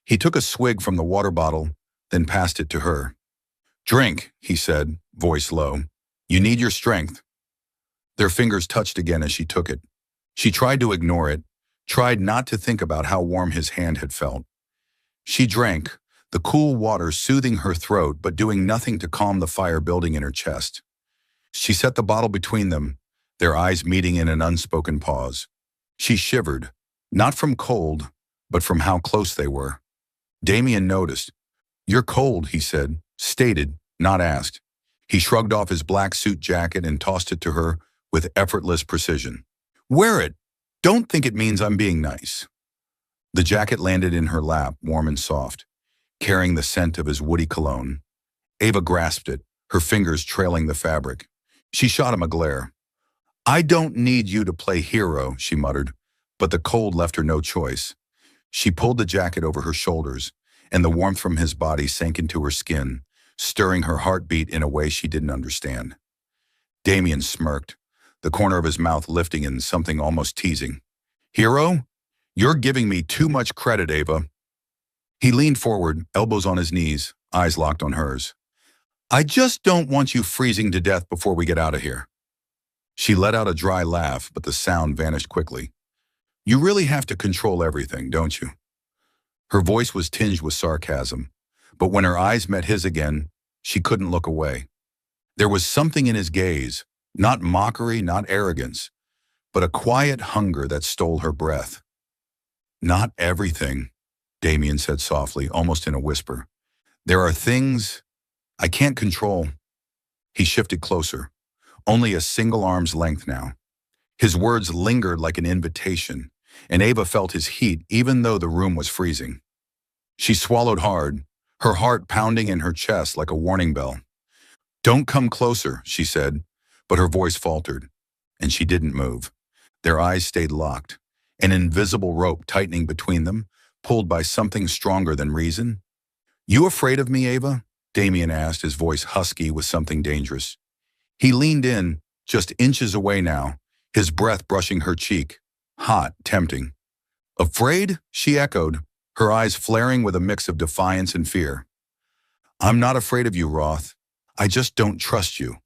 He took a swig from the water bottle, then passed it to her. "Drink," he said, voice low. "You need your strength." Their fingers touched again as she took it. She tried to ignore it, tried not to think about how warm his hand had felt. She drank, the cool water soothing her throat but doing nothing to calm the fire building in her chest. She set the bottle between them, their eyes meeting in an unspoken pause. She shivered, not from cold, but from how close they were. Damien noticed. "You're cold," he said, stated, not asked. He shrugged off his black suit jacket and tossed it to her with effortless precision. "Wear it. Don't think it means I'm being nice." The jacket landed in her lap, warm and soft, carrying the scent of his woody cologne. Ava grasped it, her fingers trailing the fabric. She shot him a glare. "I don't need you to play hero," she muttered, but the cold left her no choice. She pulled the jacket over her shoulders, and the warmth from his body sank into her skin, stirring her heartbeat in a way she didn't understand. Damien smirked, the corner of his mouth lifting in something almost teasing. "Hero? You're giving me too much credit, Ava." He leaned forward, elbows on his knees, eyes locked on hers. "I just don't want you freezing to death before we get out of here." She let out a dry laugh, but the sound vanished quickly. "You really have to control everything, don't you?" Her voice was tinged with sarcasm, but when her eyes met his again, she couldn't look away. There was something in his gaze, not mockery, not arrogance, but a quiet hunger that stole her breath. "Not everything," Damien said softly, almost in a whisper. "There are things I can't control." He shifted closer, only a single arm's length now. His words lingered like an invitation, and Ava felt his heat even though the room was freezing. She swallowed hard, her heart pounding in her chest like a warning bell. "Don't come closer," she said, but her voice faltered, and she didn't move. Their eyes stayed locked, an invisible rope tightening between them, pulled by something stronger than reason. "You afraid of me, Ava?" Damien asked, his voice husky with something dangerous. He leaned in, just inches away now, his breath brushing her cheek, hot, tempting. "Afraid?" she echoed, her eyes flaring with a mix of defiance and fear. "I'm not afraid of you, Roth. I just don't trust you."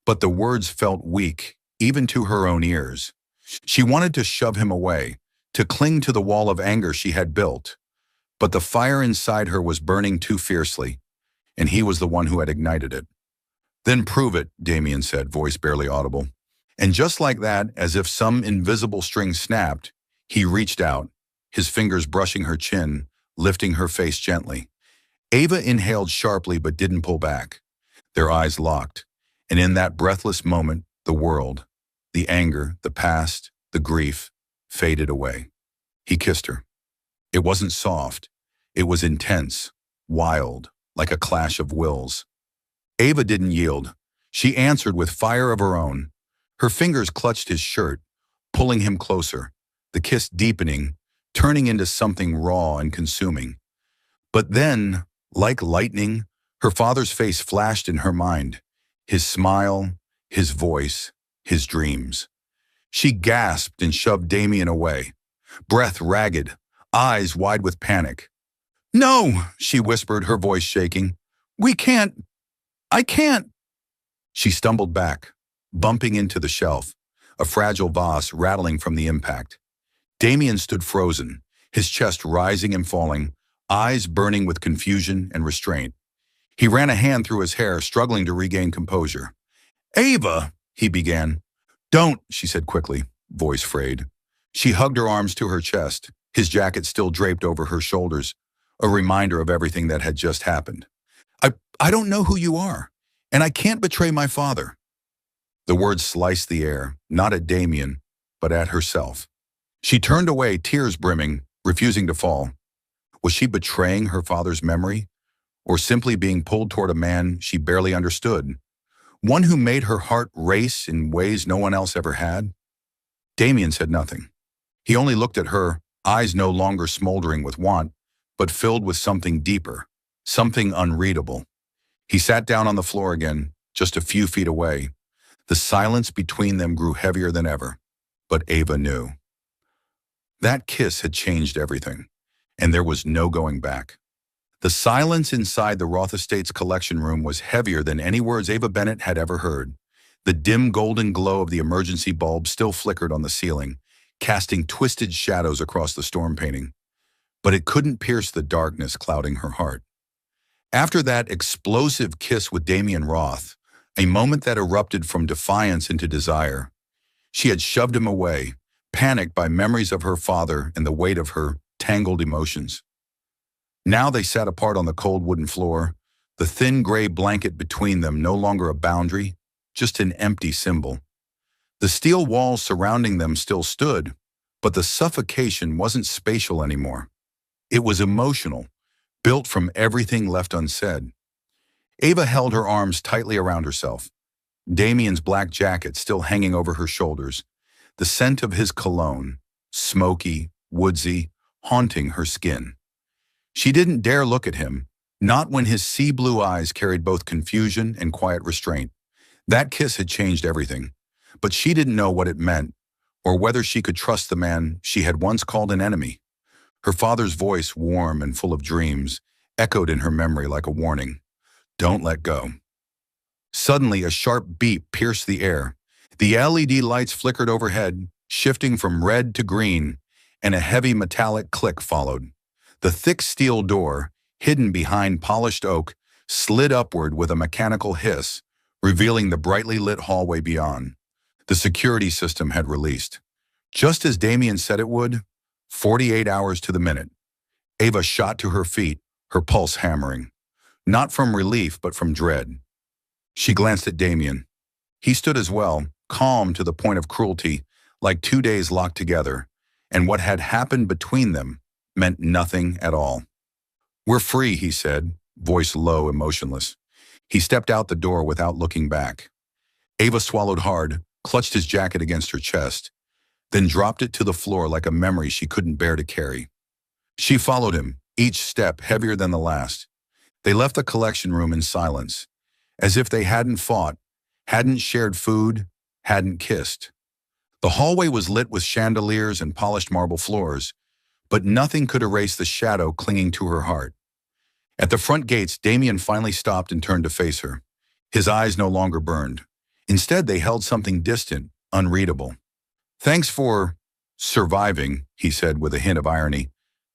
But the words felt weak, even to her own ears. She wanted to shove him away, to cling to the wall of anger she had built. But the fire inside her was burning too fiercely, and he was the one who had ignited it. "Then prove it," Damien said, voice barely audible. And just like that, as if some invisible string snapped, he reached out, his fingers brushing her chin, lifting her face gently. Ava inhaled sharply but didn't pull back. Their eyes locked, and in that breathless moment, the world, the anger, the past, the grief, faded away. He kissed her. It wasn't soft. It was intense, wild, like a clash of wills. Ava didn't yield. She answered with fire of her own. Her fingers clutched his shirt, pulling him closer, the kiss deepening, turning into something raw and consuming. But then, like lightning, her father's face flashed in her mind, his smile, his voice, his dreams. She gasped and shoved Damien away, breath ragged, eyes wide with panic. "No," she whispered, her voice shaking. "We can't. I can't." She stumbled back, bumping into the shelf, a fragile vase rattling from the impact. Damien stood frozen, his chest rising and falling, eyes burning with confusion and restraint. He ran a hand through his hair, struggling to regain composure. "Ava," he began. "Don't," she said quickly, voice frayed. She hugged her arms to her chest, his jacket still draped over her shoulders, a reminder of everything that had just happened. I don't know who you are, and I can't betray my father." The words sliced the air, not at Damien, but at herself. She turned away, tears brimming, refusing to fall. Was she betraying her father's memory, or simply being pulled toward a man she barely understood, one who made her heart race in ways no one else ever had? Damien said nothing. He only looked at her, eyes no longer smoldering with want, but filled with something deeper, something unreadable. He sat down on the floor again, just a few feet away. The silence between them grew heavier than ever, but Ava knew. That kiss had changed everything, and there was no going back. The silence inside the Roth Estates collection room was heavier than any words Ava Bennett had ever heard. The dim golden glow of the emergency bulb still flickered on the ceiling, casting twisted shadows across the storm painting. But it couldn't pierce the darkness clouding her heart. After that explosive kiss with Damien Roth, a moment that erupted from defiance into desire, she had shoved him away, panicked by memories of her father and the weight of her tangled emotions. Now they sat apart on the cold wooden floor, the thin gray blanket between them no longer a boundary, just an empty symbol. The steel walls surrounding them still stood, but the suffocation wasn't spatial anymore. It was emotional, built from everything left unsaid. Ava held her arms tightly around herself, Damien's black jacket still hanging over her shoulders, the scent of his cologne, smoky, woodsy, haunting her skin. She didn't dare look at him, not when his sea-blue eyes carried both confusion and quiet restraint. That kiss had changed everything, but she didn't know what it meant, or whether she could trust the man she had once called an enemy. Her father's voice, warm and full of dreams, echoed in her memory like a warning. Don't let go. Suddenly, a sharp beep pierced the air. The LED lights flickered overhead, shifting from red to green, and a heavy metallic click followed. The thick steel door, hidden behind polished oak, slid upward with a mechanical hiss, revealing the brightly lit hallway beyond. The security system had released. Just as Damien said it would, 48 hours to the minute. Ava shot to her feet, her pulse hammering. Not from relief, but from dread. She glanced at Damien. He stood as well, calm to the point of cruelty, like 2 days locked together, and what had happened between them meant nothing at all. We're free, he said, voice low and motionless. He stepped out the door without looking back. Ava swallowed hard, clutched his jacket against her chest, then dropped it to the floor like a memory she couldn't bear to carry. She followed him, each step heavier than the last. They left the collection room in silence, as if they hadn't fought, hadn't shared food, hadn't kissed. The hallway was lit with chandeliers and polished marble floors, but nothing could erase the shadow clinging to her heart. At the front gates, Damien finally stopped and turned to face her. His eyes no longer burned. Instead, they held something distant, unreadable. Thanks for surviving, he said with a hint of irony,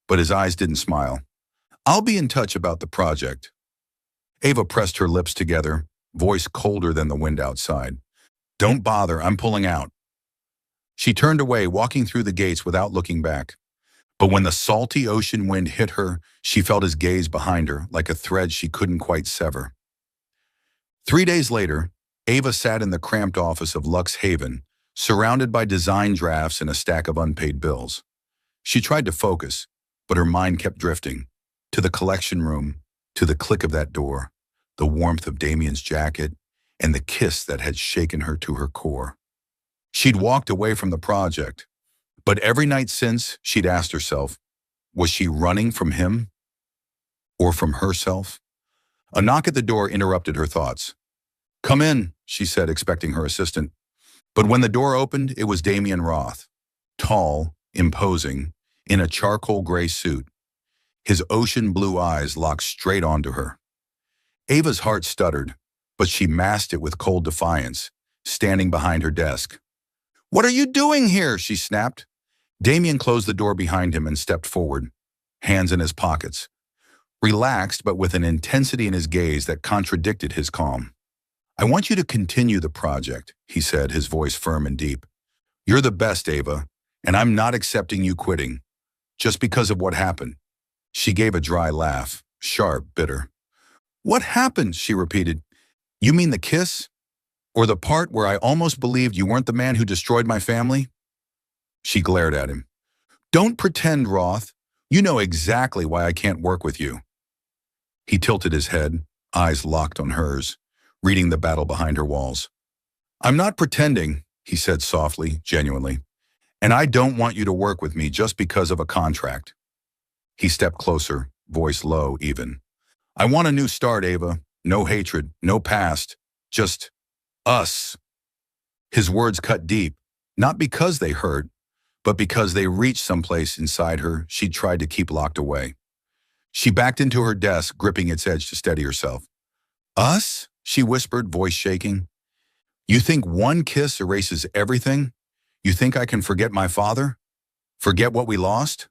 but his eyes didn't smile. I'll be in touch about the project. Ava pressed her lips together, voice colder than the wind outside. Don't bother, I'm pulling out. She turned away, walking through the gates without looking back. But when the salty ocean wind hit her, she felt his gaze behind her, like a thread she couldn't quite sever. 3 days later, Ava sat in the cramped office of Lux Haven, surrounded by design drafts and a stack of unpaid bills. She tried to focus, but her mind kept drifting. To the collection room, to the click of that door, the warmth of Damien's jacket, and the kiss that had shaken her to her core. She'd walked away from the project, but every night since, she'd asked herself, was she running from him? Or from herself? A knock at the door interrupted her thoughts. Come in, she said, expecting her assistant. But when the door opened, it was Damien Roth. Tall, imposing, in a charcoal gray suit. His ocean blue eyes locked straight onto her. Ava's heart stuttered, but she masked it with cold defiance, standing behind her desk. What are you doing here? She snapped. Damien closed the door behind him and stepped forward, hands in his pockets. Relaxed, but with an intensity in his gaze that contradicted his calm. I want you to continue the project, he said, his voice firm and deep. You're the best, Ava, and I'm not accepting you quitting, just because of what happened. She gave a dry laugh, sharp, bitter. What happened? She repeated. You mean the kiss? Or the part where I almost believed you weren't the man who destroyed my family? She glared at him. Don't pretend, Roth. You know exactly why I can't work with you. He tilted his head, eyes locked on hers, reading the battle behind her walls. I'm not pretending, he said softly, genuinely, and I don't want you to work with me just because of a contract. He stepped closer, voice low even. I want a new start, Ava. No hatred, no past, just us. His words cut deep, not because they hurt, but because they reached someplace inside her she'd tried to keep locked away. She backed into her desk, gripping its edge to steady herself. Us? She whispered, voice shaking. You think one kiss erases everything? You think I can forget my father? Forget what we lost?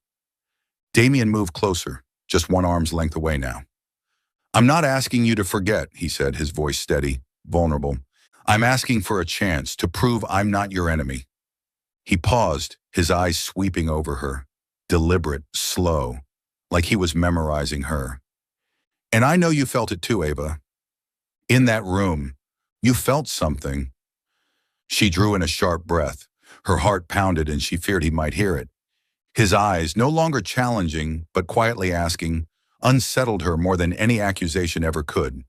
Damien moved closer, just one arm's length away now. I'm not asking you to forget, he said, his voice steady, vulnerable. I'm asking for a chance to prove I'm not your enemy. He paused, his eyes sweeping over her, deliberate, slow, like he was memorizing her. And I know you felt it too, Ava. In that room, you felt something. She drew in a sharp breath. Her heart pounded and she feared he might hear it. His eyes, no longer challenging, but quietly asking, unsettled her more than any accusation ever could.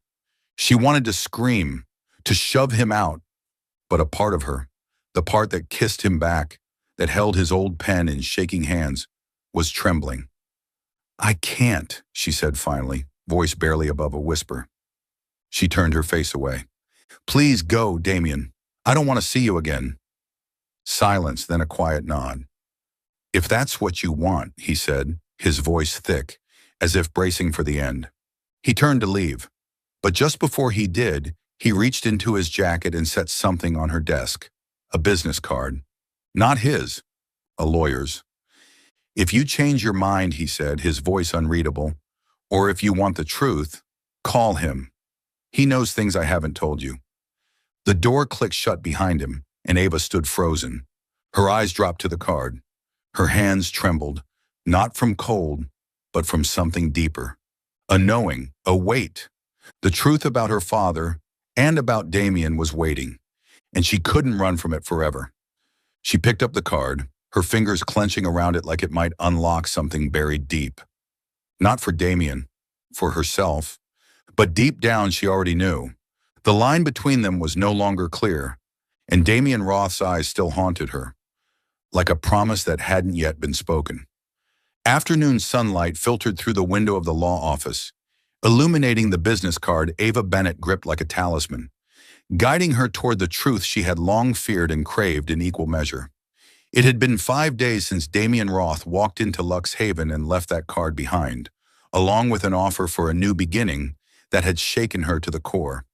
She wanted to scream, to shove him out, but a part of her, the part that kissed him back, that held his old pen in shaking hands, was trembling. I can't, she said finally, voice barely above a whisper. She turned her face away. Please go, Damien. I don't want to see you again. Silence, then a quiet nod. If that's what you want, he said, his voice thick, as if bracing for the end. He turned to leave, but just before he did, he reached into his jacket and set something on her desk, a business card. Not his, a lawyer's. If you change your mind, he said, his voice unreadable, or if you want the truth, call him. He knows things I haven't told you. The door clicked shut behind him, and Ava stood frozen. Her eyes dropped to the card. Her hands trembled, not from cold, but from something deeper. A knowing, a weight. The truth about her father and about Damien was waiting, and she couldn't run from it forever. She picked up the card, her fingers clenching around it like it might unlock something buried deep. Not for Damien, for herself, but deep down she already knew. The line between them was no longer clear, and Damien Roth's eyes still haunted her, like a promise that hadn't yet been spoken. Afternoon sunlight filtered through the window of the law office, illuminating the business card Ava Bennett gripped like a talisman, guiding her toward the truth she had long feared and craved in equal measure. It had been 5 days since Damien Roth walked into Lux Haven and left that card behind, along with an offer for a new beginning that had shaken her to the core.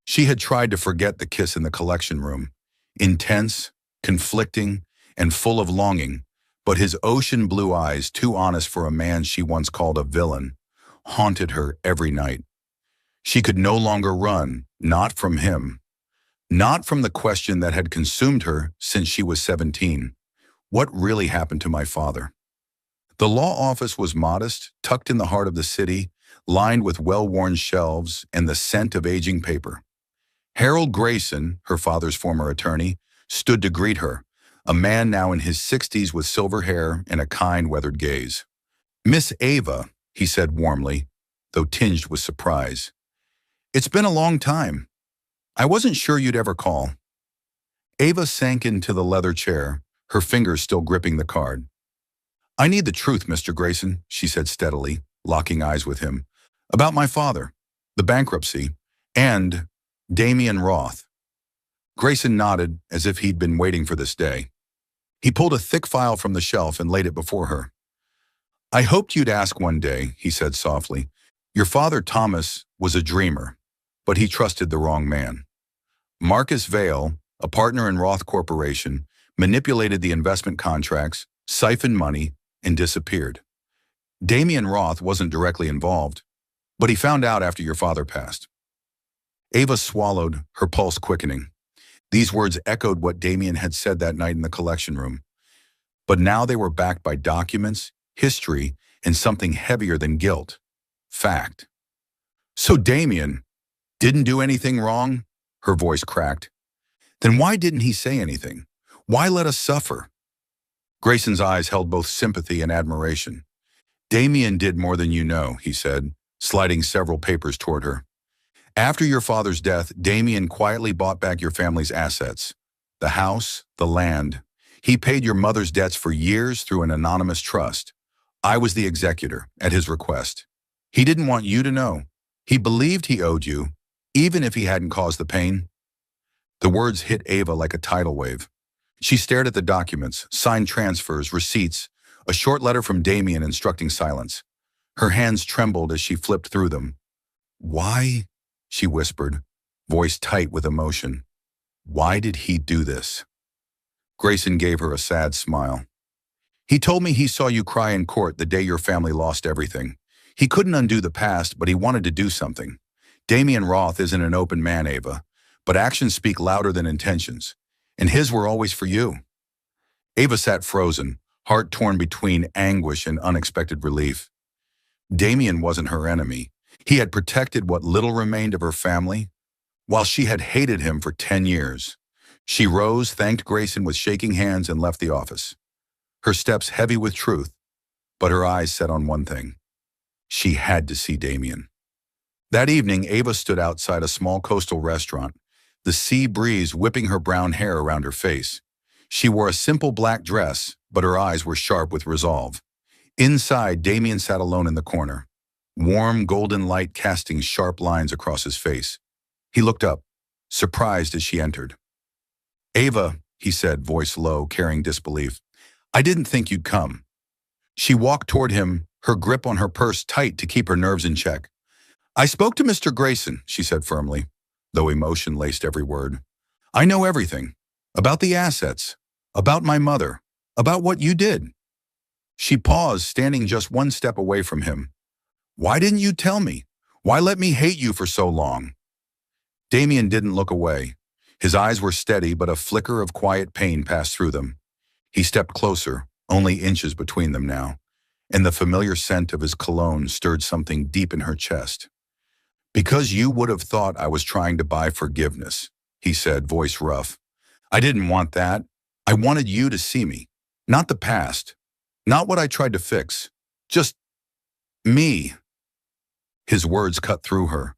She had tried to forget the kiss in the collection room, intense, conflicting, and full of longing, but his ocean blue eyes, too honest for a man she once called a villain, haunted her every night. She could no longer run, not from him, not from the question that had consumed her since she was 17. What really happened to my father? The law office was modest, tucked in the heart of the city, lined with well-worn shelves and the scent of aging paper. Harold Grayson, her father's former attorney, stood to greet her, a man now in his 60s with silver hair and a kind, weathered gaze. Miss Ava, he said warmly, though tinged with surprise. It's been a long time. I wasn't sure you'd ever call. Ava sank into the leather chair, her fingers still gripping the card. I need the truth, Mr. Grayson, she said steadily, locking eyes with him, about my father, the bankruptcy, and Damien Roth. Grayson nodded as if he'd been waiting for this day. He pulled a thick file from the shelf and laid it before her. I hoped you'd ask one day, he said softly. Your father, Thomas, was a dreamer, but he trusted the wrong man. Marcus Vail, a partner in Roth Corporation, manipulated the investment contracts, siphoned money, and disappeared. Damien Roth wasn't directly involved, but he found out after your father passed. Ava swallowed, her pulse quickening. These words echoed what Damien had said that night in the collection room. But now they were backed by documents, history, and something heavier than guilt. Fact. So Damien didn't do anything wrong? Her voice cracked. Then why didn't he say anything? Why let us suffer? Grayson's eyes held both sympathy and admiration. Damien did more than you know, he said, sliding several papers toward her. After your father's death, Damien quietly bought back your family's assets. The house, the land. He paid your mother's debts for years through an anonymous trust. I was the executor, at his request. He didn't want you to know. He believed he owed you, even if he hadn't caused the pain. The words hit Ava like a tidal wave. She stared at the documents, signed transfers, receipts, a short letter from Damien instructing silence. Her hands trembled as she flipped through them. Why? She whispered, voice tight with emotion. Why did he do this? Grayson gave her a sad smile. He told me he saw you cry in court the day your family lost everything. He couldn't undo the past, but he wanted to do something. Damien Roth isn't an open man, Ava, but actions speak louder than intentions, and his were always for you. Ava sat frozen, heart torn between anguish and unexpected relief. Damien wasn't her enemy. He had protected what little remained of her family, while she had hated him for 10 years. She rose, thanked Grayson with shaking hands, and left the office. Her steps heavy with truth, but her eyes set on one thing. She had to see Damien. That evening, Ava stood outside a small coastal restaurant, the sea breeze whipping her brown hair around her face. She wore a simple black dress, but her eyes were sharp with resolve. Inside, Damien sat alone in the corner, warm golden light casting sharp lines across his face. He looked up, surprised as she entered. "Ava," he said, voice low, carrying disbelief, "I didn't think you'd come." She walked toward him, her grip on her purse tight to keep her nerves in check. "I spoke to Mr. Grayson," she said firmly, though emotion laced every word. "I know everything. About the assets. About my mother. About what you did." She paused, standing just one step away from him. "Why didn't you tell me? Why let me hate you for so long?" Damien didn't look away. His eyes were steady, but a flicker of quiet pain passed through them. He stepped closer, only inches between them now, and the familiar scent of his cologne stirred something deep in her chest. "Because you would have thought I was trying to buy forgiveness," he said, voice rough. "I didn't want that. I wanted you to see me. Not the past. Not what I tried to fix. Just me." His words cut through her,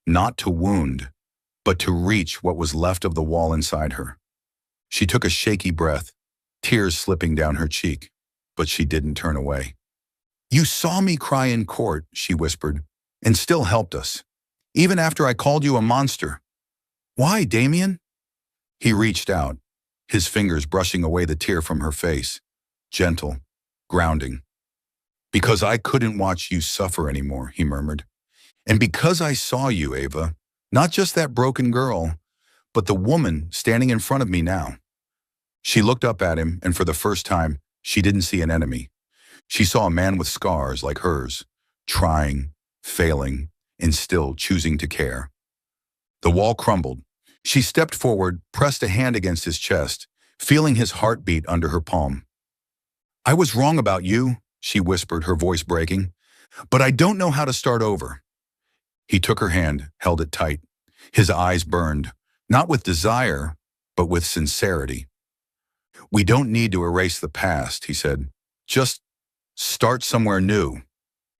not to wound, but to reach what was left of the wall inside her. She took a shaky breath, tears slipping down her cheek, but she didn't turn away. "You saw me cry in court," she whispered, "and still helped us, even after I called you a monster. Why, Damien?" He reached out, his fingers brushing away the tear from her face, gentle, grounding. "Because I couldn't watch you suffer anymore," he murmured. "And because I saw you, Ava, not just that broken girl, but the woman standing in front of me now." She looked up at him, and for the first time, she didn't see an enemy. She saw a man with scars like hers, trying, failing, and still choosing to care. The wall crumbled. She stepped forward, pressed a hand against his chest, feeling his heartbeat under her palm. "I was wrong about you," she whispered, her voice breaking, "but I don't know how to start over." He took her hand, held it tight. His eyes burned, not with desire, but with sincerity. "We don't need to erase the past," he said. "Just start somewhere new.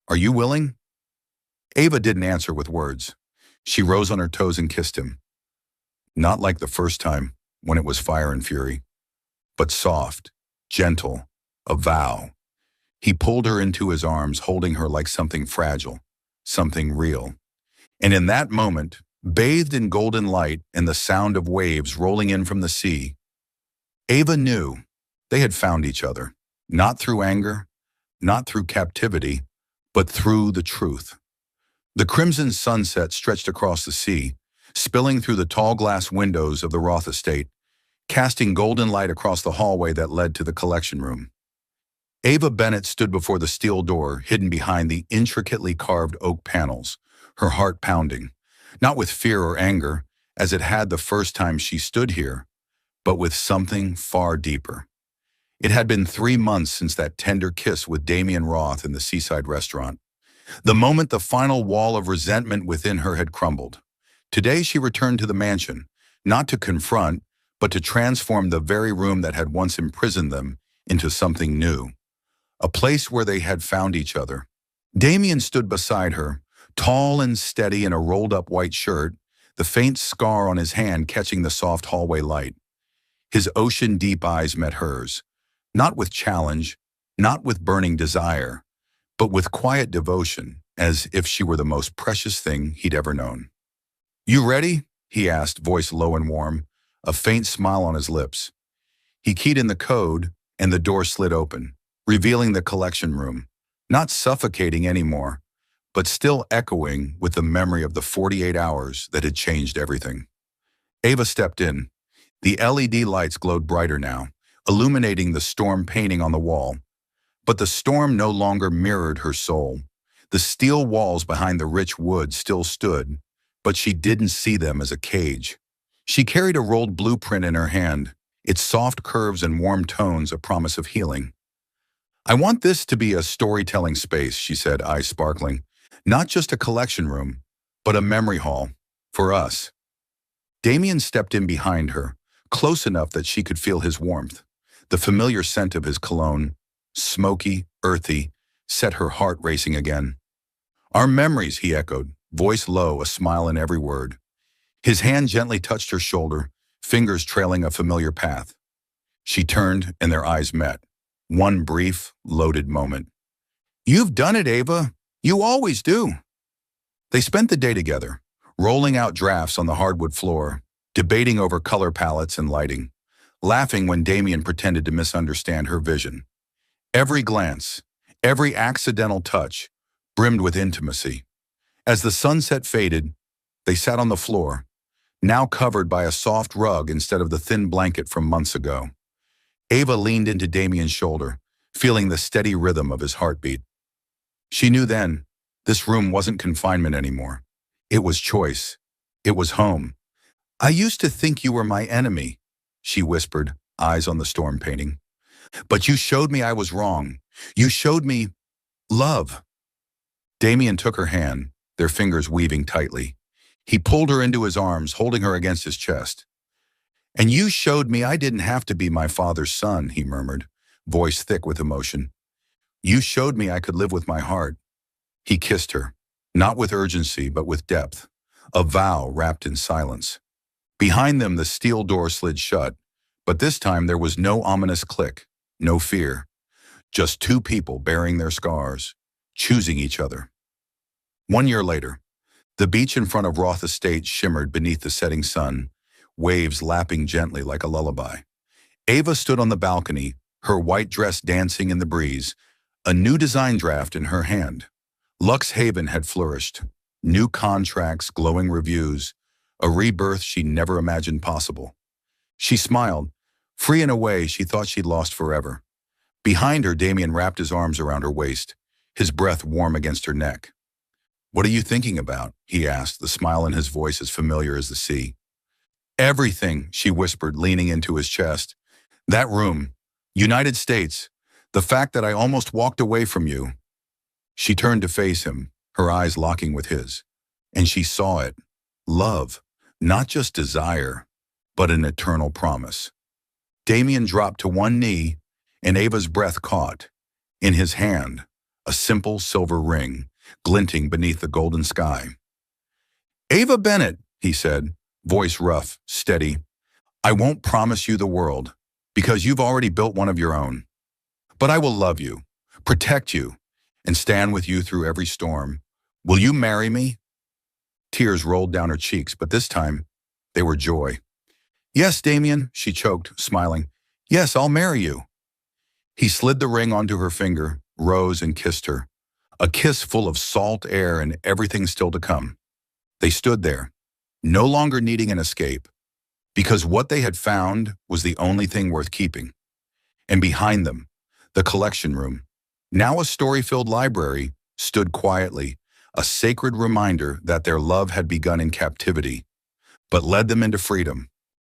Are you willing?" Ava didn't answer with words. She rose on her toes and kissed him. Not like the first time, when it was fire and fury, but soft, gentle, a vow. He pulled her into his arms, holding her like something fragile, something real. And in that moment, bathed in golden light and the sound of waves rolling in from the sea, Ava knew they had found each other, not through anger, not through captivity, but through the truth. The crimson sunset stretched across the sea, spilling through the tall glass windows of the Roth estate, casting golden light across the hallway that led to the collection room. Ava Bennett stood before the steel door, hidden behind the intricately carved oak panels, her heart pounding, not with fear or anger, as it had the first time she stood here, but with something far deeper. It had been 3 months since that tender kiss with Damien Roth in the seaside restaurant. The moment the final wall of resentment within her had crumbled. Today she returned to the mansion, not to confront, but to transform the very room that had once imprisoned them into something new. A place where they had found each other. Damien stood beside her, tall and steady in a rolled-up white shirt, the faint scar on his hand catching the soft hallway light. His ocean-deep eyes met hers, not with challenge, not with burning desire, but with quiet devotion, as if she were the most precious thing he'd ever known. "You ready?" he asked, voice low and warm, a faint smile on his lips. He keyed in the code, and the door slid open, revealing the collection room, not suffocating anymore, but still echoing with the memory of the 48 hours that had changed everything. Ava stepped in. The LED lights glowed brighter now, illuminating the storm painting on the wall. But the storm no longer mirrored her soul. The steel walls behind the rich wood still stood, but she didn't see them as a cage. She carried a rolled blueprint in her hand, its soft curves and warm tones a promise of healing. "I want this to be a storytelling space," she said, eyes sparkling. "Not just a collection room, but a memory hall. For us." Damien stepped in behind her, close enough that she could feel his warmth. The familiar scent of his cologne, smoky, earthy, set her heart racing again. "Our memories," he echoed, voice low, a smile in every word. His hand gently touched her shoulder, fingers trailing a familiar path. She turned, and their eyes met. One brief, loaded moment. "You've done it, Ava. You always do." They spent the day together, rolling out drafts on the hardwood floor, debating over color palettes and lighting, laughing when Damien pretended to misunderstand her vision. Every glance, every accidental touch, brimmed with intimacy. As the sunset faded, they sat on the floor, now covered by a soft rug instead of the thin blanket from months ago. Ava leaned into Damien's shoulder, feeling the steady rhythm of his heartbeat. She knew then, this room wasn't confinement anymore. It was choice. It was home. "I used to think you were my enemy," she whispered, eyes on the storm painting. "But you showed me I was wrong. You showed me love." Damien took her hand, their fingers weaving tightly. He pulled her into his arms, holding her against his chest. "And you showed me I didn't have to be my father's son," he murmured, voice thick with emotion. "You showed me I could live with my heart." He kissed her, not with urgency, but with depth, a vow wrapped in silence. Behind them, the steel door slid shut, but this time there was no ominous click, no fear, just two people bearing their scars, choosing each other. 1 year later, the beach in front of Roth Estate shimmered beneath the setting sun, waves lapping gently like a lullaby. Ava stood on the balcony, her white dress dancing in the breeze, a new design draft in her hand. Lux Haven had flourished. New contracts, glowing reviews, a rebirth she never imagined possible. She smiled, free in a way she thought she'd lost forever. Behind her, Damien wrapped his arms around her waist, his breath warm against her neck. "What are you thinking about?" he asked, the smile in his voice as familiar as the sea. "Everything," she whispered, leaning into his chest. "That room, United States, the fact that I almost walked away from you." She turned to face him, her eyes locking with his. And she saw it. Love, not just desire, but an eternal promise. Damien dropped to one knee, and Ava's breath caught. In his hand, a simple silver ring, glinting beneath the golden sky. "Ava Bennett," he said, voice rough, steady, "I won't promise you the world, because you've already built one of your own. But I will love you, protect you, and stand with you through every storm. Will you marry me?" Tears rolled down her cheeks, but this time, they were joy. "Yes, Damien," she choked, smiling. "Yes, I'll marry you." He slid the ring onto her finger, rose and kissed her. A kiss full of salt air and everything still to come. They stood there, no longer needing an escape, because what they had found was the only thing worth keeping. And behind them, the collection room, now a story-filled library, stood quietly, a sacred reminder that their love had begun in captivity, but led them into freedom.